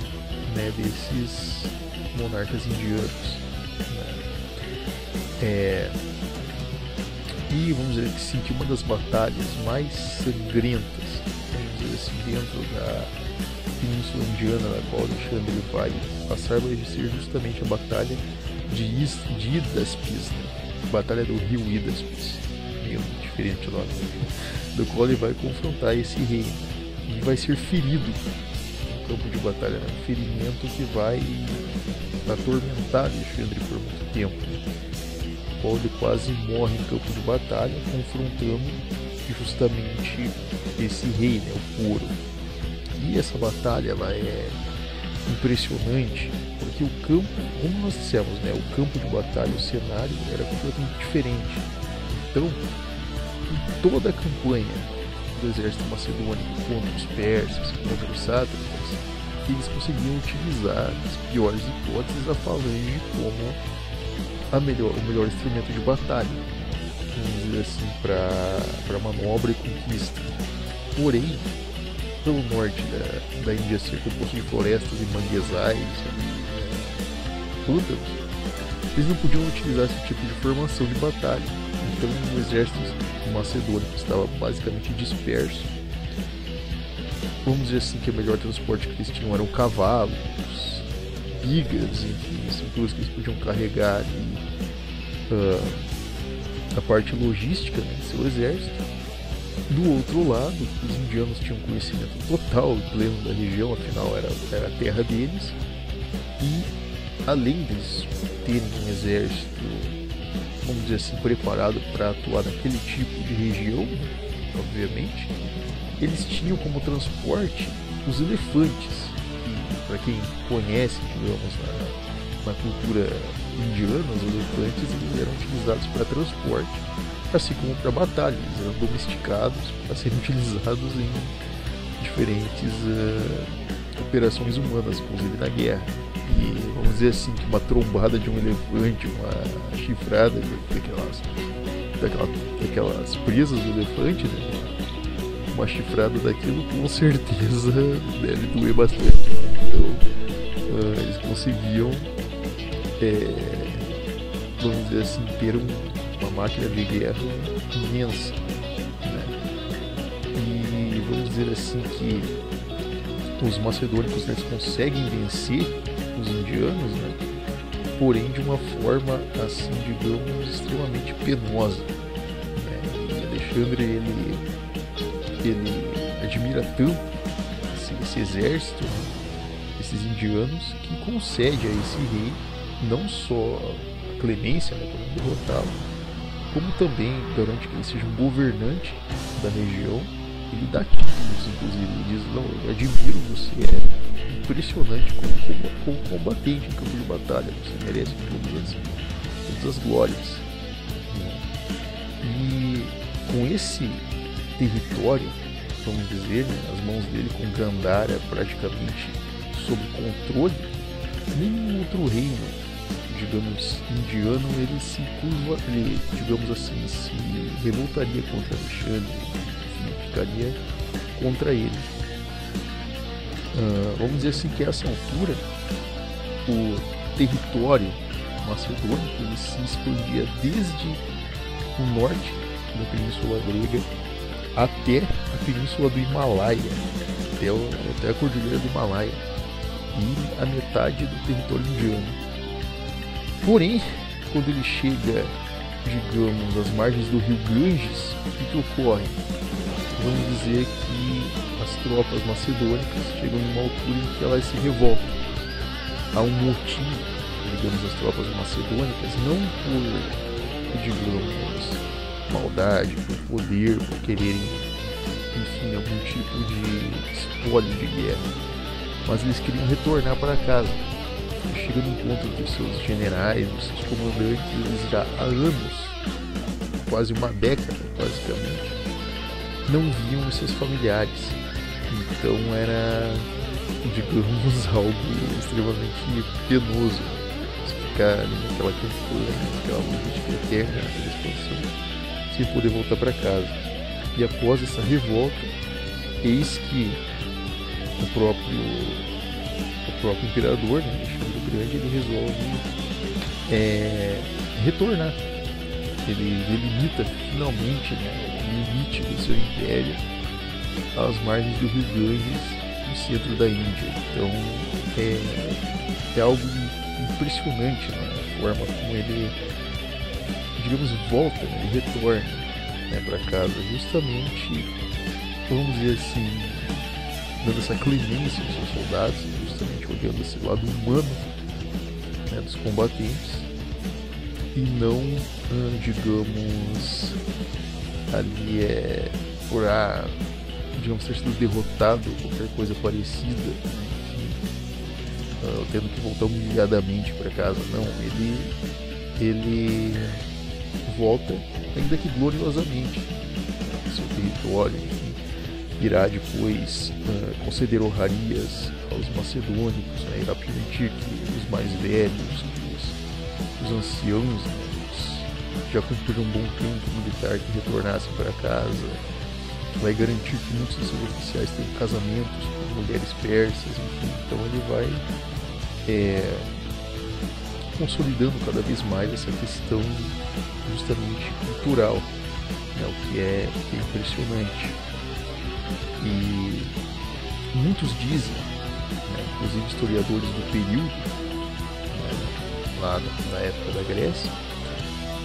né, desses monarcas indianos, né. E vamos dizer que sim, que uma das batalhas mais sangrentas, vamos dizer assim, dentro da Península Indiana, na qual Alexandre vai passar, vai ser justamente a batalha de Hidaspes, né? Batalha do rio Hidaspes, meio diferente o nome, do qual ele vai confrontar esse rei e vai ser ferido no campo de batalha, né? Um ferimento que vai atormentar Alexandre por muito tempo, né? O qual ele quase morre em campo de batalha, confrontando justamente esse rei, né, o Poro. E essa batalha ela é impressionante porque o campo, como nós dissemos, né, o campo de batalha, o cenário era completamente diferente. Então, em toda a campanha do exército macedônico contra os persas, contra os sátrapas, eles conseguiam utilizar, nas piores hipóteses, a falange como o melhor instrumento de batalha, vamos dizer assim, para manobra e conquista. Porém, pelo norte da Índia ser composto de florestas e manguezais, pântanos, eles não podiam utilizar esse tipo de formação de batalha. Então o exército macedônico estava basicamente disperso vamos dizer assim, que o melhor transporte que eles tinham eram cavalos, bigas, enfim, estruturas que eles podiam carregar ali, a parte logística, né, do seu exército. Do outro lado, os indianos tinham conhecimento total e pleno da região, afinal era a terra deles, e além deles terem um exército, vamos dizer assim, preparado para atuar naquele tipo de região, obviamente, eles tinham como transporte os elefantes, que, para quem conhece, digamos, na cultura indiana, os elefantes eles eram utilizados para transporte, assim como para batalha. Eles eram domesticados para serem utilizados em diferentes operações humanas, inclusive na guerra. E vamos dizer assim, que uma trombada de um elefante, uma chifrada daquelas presas do elefante, né? Uma chifrada daquilo com certeza deve doer bastante. Então eles conseguiam, vamos dizer assim, ter uma máquina de guerra imensa, né? E vamos dizer assim que os macedônicos, eles conseguem vencer os indianos, né? Porém de uma forma assim, digamos, extremamente penosa, né? E Alexandre ele admira tanto esse exército, esses indianos, que concede a esse rei não só a clemência, né, para não derrotá-lo, como também garante que ele seja um governante da região. Ele dá títulos, inclusive, ele diz: não, eu admiro você, é impressionante como combatente em campo de batalha, você merece todas as glórias, né? E com esse território, vamos dizer, né, as mãos dele, com Gandhara praticamente sob controle, nenhum outro reino, digamos, indiano, ele se curva, digamos assim, se revoltaria contra Alexandre, ficaria contra ele. Vamos dizer assim que a essa altura o território macedônico ele se expandia desde o norte da Península Grega até a Península do Himalaia, até a Cordilheira do Himalaia e a metade do território indiano. Porém, quando ele chega, digamos, às margens do rio Ganges, o que ocorre? Vamos dizer que as tropas macedônicas chegam em uma altura em que elas se revoltam. Há um motim, digamos, das tropas macedônicas, não por, digamos, maldade, por poder, por quererem, enfim, algum tipo de espólio de guerra, mas eles queriam retornar para casa. Chegando no encontro dos seus generais, dos seus comandantes, eles já há anos, quase uma década, basicamente, não viam os seus familiares. Então era, digamos, algo extremamente penoso você ficar ali naquela campanha, naquela logística eterna, naquela expansão, sem poder voltar para casa. E após essa revolta, eis que o próprio imperador, né, Alexandre o Grande, ele resolve retornar. Ele delimita finalmente, né, o limite do seu império às margens do rio Ganges, no centro da Índia. Então é algo impressionante, né, a forma como ele, digamos, volta, né, ele retorna, né, para casa, justamente, vamos dizer assim, dando essa clemência aos seus soldados, justamente olhando esse lado humano, né, dos combatentes, e não, digamos, ali por digamos, ter sido derrotado ou qualquer coisa parecida, enfim, tendo que voltar humilhadamente para casa. Não, ele volta, ainda que gloriosamente, ao seu território, enfim, irá depois conceder honrarias aos macedônicos, né, irá permitir que os mais velhos, os anciãos, né, já cumpriram um bom tempo militar, que retornassem para casa. Vai garantir que muitos dos seus oficiais tenham casamentos com mulheres persas, enfim. Então ele vai consolidando cada vez mais essa questão justamente cultural, né, o que é impressionante. E muitos dizem, né, inclusive historiadores do período, né, lá na época da Grécia,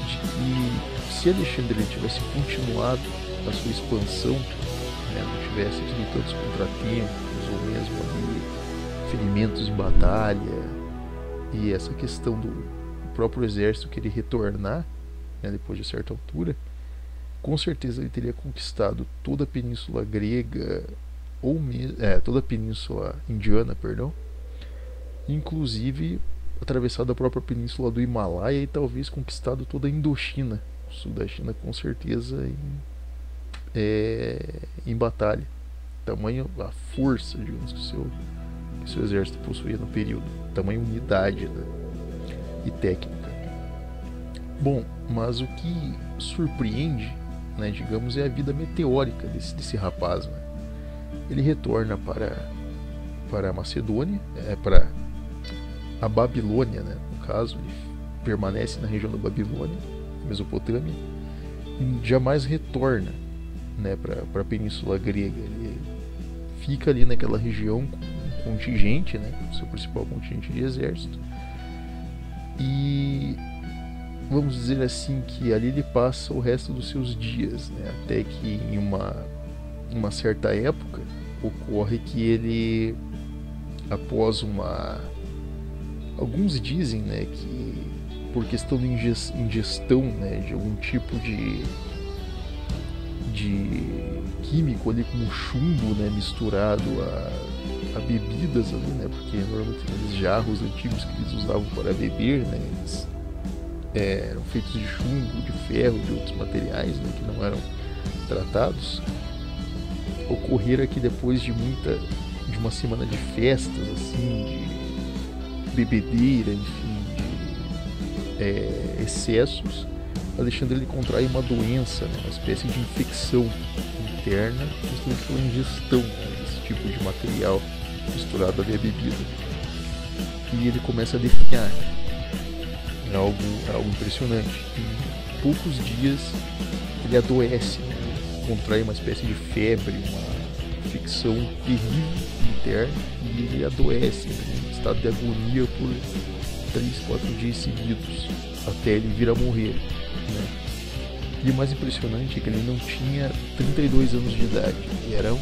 de que se Alexandre tivesse continuado a sua expansão, né, não tivesse tido tantos contratempos ou mesmo ali ferimentos em batalha, e essa questão do próprio exército querer retornar, né, depois de certa altura, com certeza ele teria conquistado toda a península grega, ou toda a península indiana, perdão, inclusive atravessado a própria península do Himalaia e talvez conquistado toda a Indochina, o sul da China, com certeza em batalha. Tamanho a força, digamos, que o seu exército possuía no período, tamanho unidade, né, e técnica. Bom, mas o que surpreende, né, digamos, é a vida meteórica desse rapaz, né? Ele retorna para a Macedônia, para a Babilônia, né? No caso, ele permanece na região da Babilônia, Mesopotâmia, e jamais retorna, né, para a Península Grega. Ele fica ali naquela região com um contingente, né, seu principal contingente de exército, e vamos dizer assim que ali ele passa o resto dos seus dias, né, até que em uma certa época ocorre que ele, após alguns dizem, né, que por questão de ingestão, né, de algum tipo de químico ali com chumbo, né, misturado a bebidas ali, né, porque normalmente aqueles jarros antigos que eles usavam para beber, né, eles eram feitos de chumbo, de ferro, de outros materiais, né, que não eram tratados. Ocorrera que depois de uma semana de festas, assim, de bebedeira, enfim, de excessos, Alexandre ele contrai uma doença, né, uma espécie de infecção interna, justamente pela ingestão, né, desse tipo de material misturado ali à bebida. E ele começa a definhar. É algo impressionante. Em poucos dias ele adoece, né, contrai uma espécie de febre, uma infecção terrível interna, e ele adoece, né, em estado de agonia por 3-4 dias seguidos, até ele vir a morrer, né? E o mais impressionante é que ele não tinha 32 anos de idade, ele era um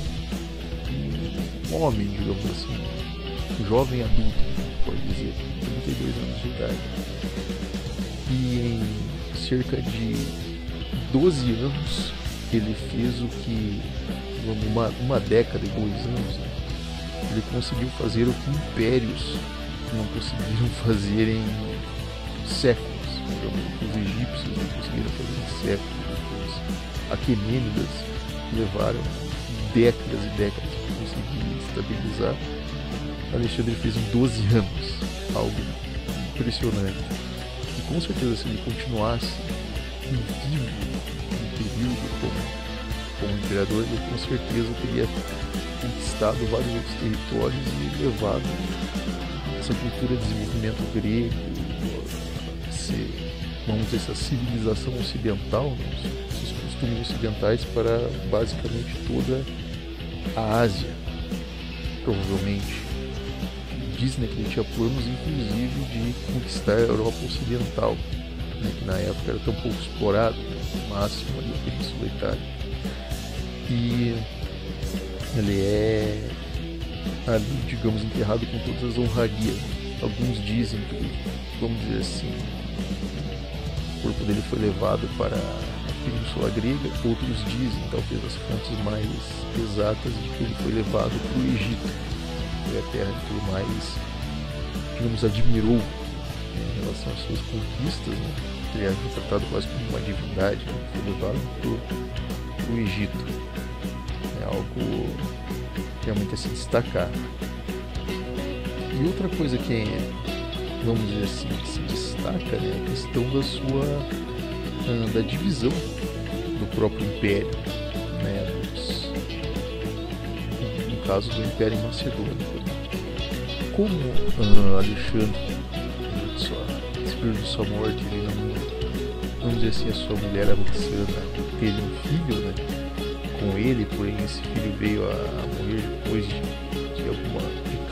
homem, digamos assim, um jovem adulto, pode dizer, 32 anos de idade. E em cerca de 12 anos ele fez o que, uma década e 2 anos, né, ele conseguiu fazer o que impérios não conseguiram fazer em séculos. Os egípcios não conseguiram fazer em séculos. Os aquemênidas levaram décadas e décadas para conseguir estabilizar. Alexandre fez em 12 anos, algo impressionante. E com certeza, se ele continuasse vivo no período como imperador, ele com certeza teria conquistado vários outros territórios e levado essa cultura de desenvolvimento grego, vamos dizer, essa civilização ocidental, né, esses costumes ocidentais, para basicamente toda a Ásia, provavelmente. Dizem, né, que ele tinha planos, inclusive, de conquistar a Europa Ocidental, né, que na época era tão pouco explorado, né, no máximo ali a Península Itália. E ele é ali, digamos, enterrado com todas as honrarias. Alguns dizem que, vamos dizer assim, o corpo dele foi levado para a Península Grega. Outros dizem, talvez as fontes mais exatas, de que ele foi levado para o Egito. Foi a terra que ele mais, digamos, admirou, né, em relação às suas conquistas, né? Ele era tratado quase como uma divindade, né? Foi levado para o Egito. É algo realmente a se destacar. E outra coisa que, vamos dizer assim, que se destaca, né, é a questão da divisão do próprio império, né, no caso do Império Macedônico. Como Alexandre, esse período de sua morte, ele não, vamos dizer assim, a sua mulher Alexandra teve um filho, né, com ele, porém esse filho veio a morrer depois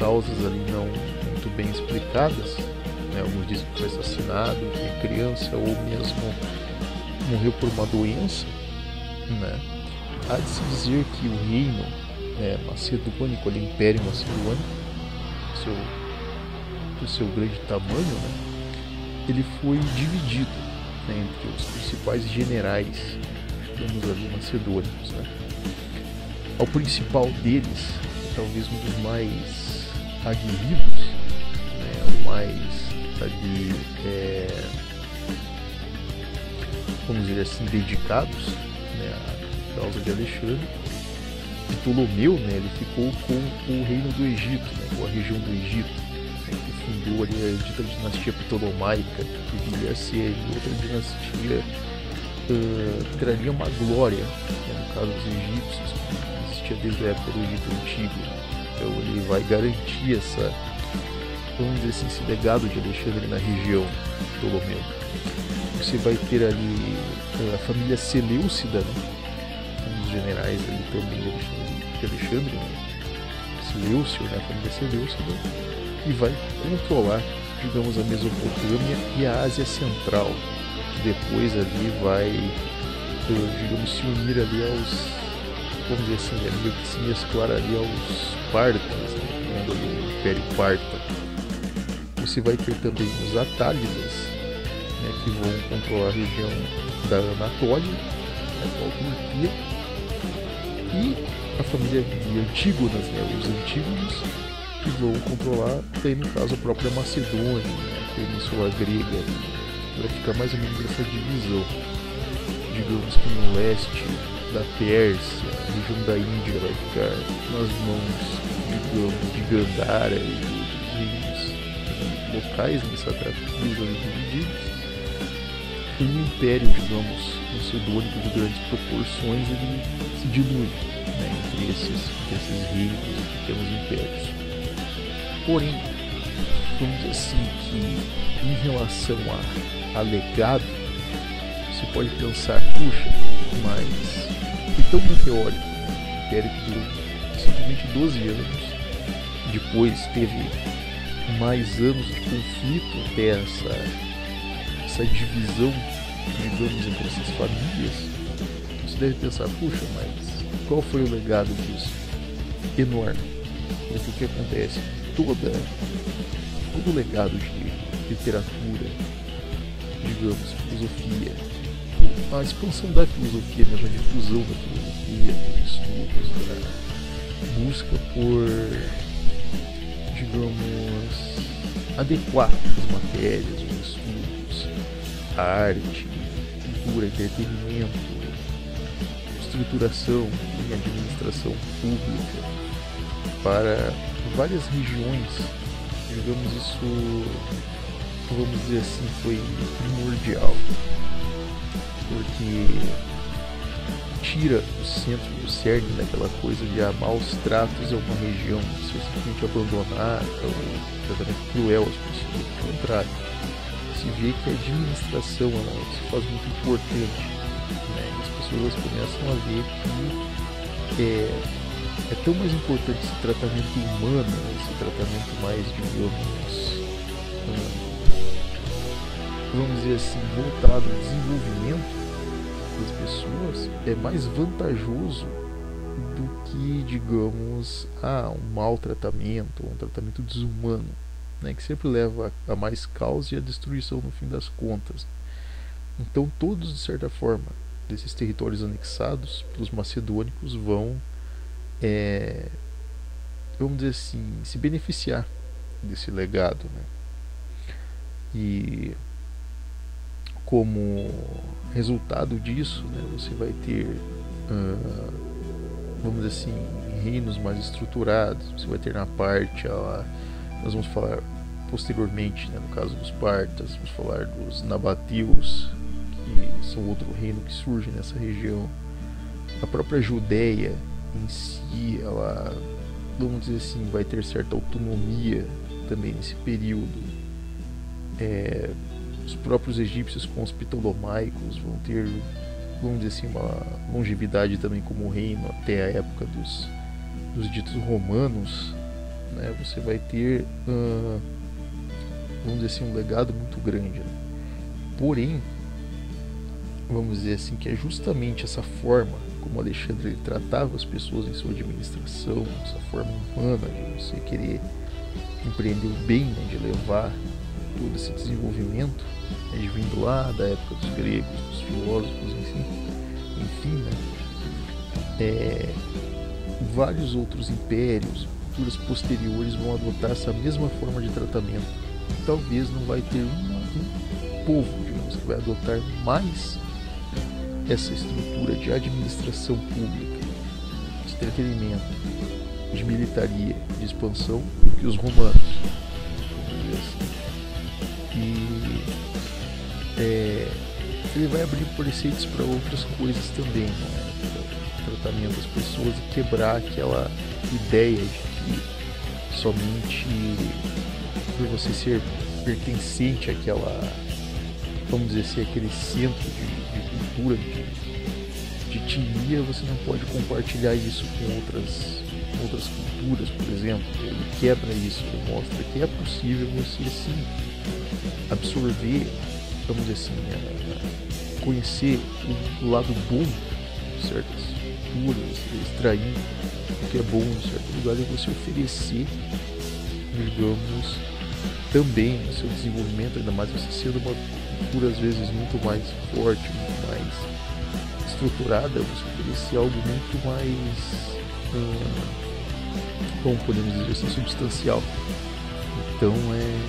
causas ali não muito bem explicadas, né? Alguns dizem que foi assassinado, foi criança ou mesmo morreu por uma doença, né? Há de se dizer que o reino macedônico, o Império Macedônico, do seu grande tamanho, né? Ele foi dividido, né, entre os principais generais, digamos ali, macedônicos, né? Ao principal deles, talvez um dos mais aguerridos, né, o mais ali, vamos dizer assim, dedicados, né, à causa de Alexandre, Ptolomeu, né, ele ficou com o reino do Egito, né, com a região do Egito, né, que fundou ali a dita dinastia ptolomaica, que viria a ser outra dinastia que traria uma glória, né, no caso dos egípcios, que existia desde a época do Egito Antigo. Então ele vai garantir vamos dizer assim, esse legado de Alexandre na região, Ptolomeu. Você vai ter ali a família Seleucida, né, um dos generais ali também de Alexandre, né, Seleucio, né, a família Seleucida, e vai controlar, digamos, a Mesopotâmia e a Ásia Central, que depois ali vai, digamos, se unir ali aos, vamos dizer assim, meio que se mesclar ali aos Partas, né, do Império Parta. Você vai ter também os Atálidas, né, que vão controlar a região da Anatólia, a atual Turquia, e a família de Antígonas, né, os Antígonos, que vão controlar, daí no caso, a própria Macedônia, né, a Península Grega. Vai ficar mais ou menos essa divisão. Digamos que no leste da Pérsia, a região da Índia vai ficar nas mãos, digamos, de Gandhara e dos reinos locais, né, satrapias ali divididos. E o império, digamos, macedônico de grandes proporções, ele se dilui, né, entre esses reinos e pequenos impérios. Porém, vamos dizer assim que em relação a legado, você pode pensar, puxa, mas foi tão meteórico, né? O império que durou simplesmente 12 anos, depois teve mais anos de conflito até essa divisão, digamos, entre essas famílias. Você deve pensar, puxa, mas qual foi o legado disso? Enorme. Porque o que acontece? Todo o legado de literatura, digamos, filosofia, a expansão da filosofia, mesmo a difusão da filosofia, dos estudos, da busca por, digamos, adequar as matérias, os estudos, a arte, cultura, entretenimento, estruturação e administração pública para várias regiões, digamos, isso, vamos dizer assim, foi primordial, porque tira o centro, o cerne daquela coisa de maus tratos a uma região, se simplesmente abandonar, ou tratamento cruel às pessoas. Ao contrário, se vê que a administração se faz muito importante, né? E as pessoas começam a ver que é tão mais importante esse tratamento humano, esse tratamento mais, digamos, vamos dizer assim, voltado ao desenvolvimento das pessoas, é mais vantajoso do que, digamos, um maltratamento, um tratamento desumano, né, que sempre leva a mais caos e a destruição no fim das contas. Então todos, de certa forma, desses territórios anexados pelos macedônicos vão, vamos dizer assim, se beneficiar desse legado, né? E como resultado disso, né, você vai ter, vamos dizer assim, reinos mais estruturados. Você vai ter na parte, nós vamos falar posteriormente, né, no caso dos partas, vamos falar dos nabateus, que são outro reino que surge nessa região. A própria Judéia em si, ela, vamos dizer assim, vai ter certa autonomia também nesse período. Os próprios egípcios com os ptolomaicos vão ter, vamos dizer assim, uma longevidade também como reino até a época dos ditos romanos, né, você vai ter, vamos dizer assim, um legado muito grande, né? Porém, vamos dizer assim, que é justamente essa forma como Alexandre ele tratava as pessoas em sua administração, essa forma humana de você querer empreender o bem, né, de levar todo esse desenvolvimento, né, de vindo lá da época dos gregos, dos filósofos, enfim, né, vários outros impérios, culturas posteriores vão adotar essa mesma forma de tratamento. Talvez não vai ter um povo, digamos, que vai adotar mais essa estrutura de administração pública, de entretenimento, de militaria, de expansão, que os romanos. E ele vai abrir preceitos para outras coisas também, né? Tratamento das pessoas e quebrar aquela ideia de que somente por você ser pertencente àquela, vamos dizer assim, aquele centro de cultura, de etnia, você não pode compartilhar isso com outras culturas, por exemplo. Ele quebra isso, ele mostra que é possível você sim absorver, vamos dizer assim, conhecer o lado bom de certas culturas, extrair o que é bom em certo lugar e você oferecer, digamos, também no seu desenvolvimento, ainda mais você sendo uma cultura às vezes muito mais forte, muito mais estruturada, você oferecer algo muito mais, como podemos dizer assim, substancial. Então é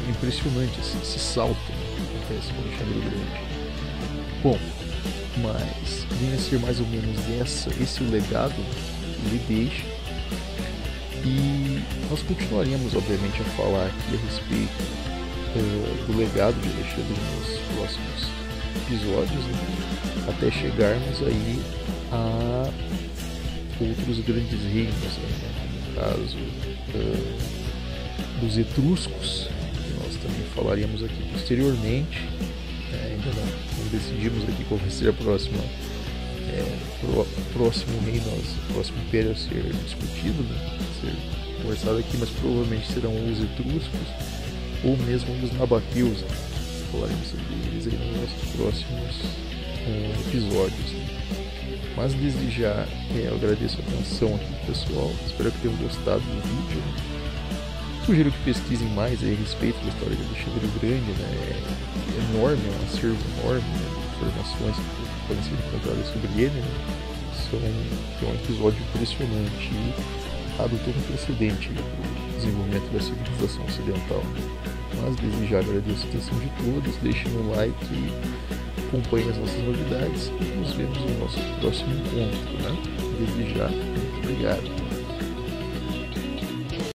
impressionante esse salto que acontece com o Alexandre Grande. Bom, mas vinha a ser mais ou menos esse o legado que ele deixa. E nós continuaremos, obviamente, a falar aqui a respeito do legado de Alexandre nos próximos episódios, né? Até chegarmos aí a outros grandes reinos, né? No caso dos etruscos, que nós também falaremos aqui posteriormente. Ainda não decidimos aqui qual vai ser a próximo reino, o próximo império a ser discutido, né? A ser conversado aqui, mas provavelmente serão os etruscos ou mesmo os nabateus, né? Falaremos sobre eles aí nos nossos próximos episódios, né? Mas desde já eu agradeço a atenção aqui, pessoal, espero que tenham gostado do vídeo, né? Sugiro que pesquisem mais aí a respeito da história de Alexandre o Grande, né? É enorme, é um acervo enorme, né, de informações que podem ser encontradas sobre ele, né? É um episódio impressionante e adotou um precedente para o desenvolvimento da civilização ocidental. Mas desde já agradeço a atenção de todos, deixem um like e acompanhem as nossas novidades e nos vemos no nosso próximo encontro, né? Desde já, muito obrigado.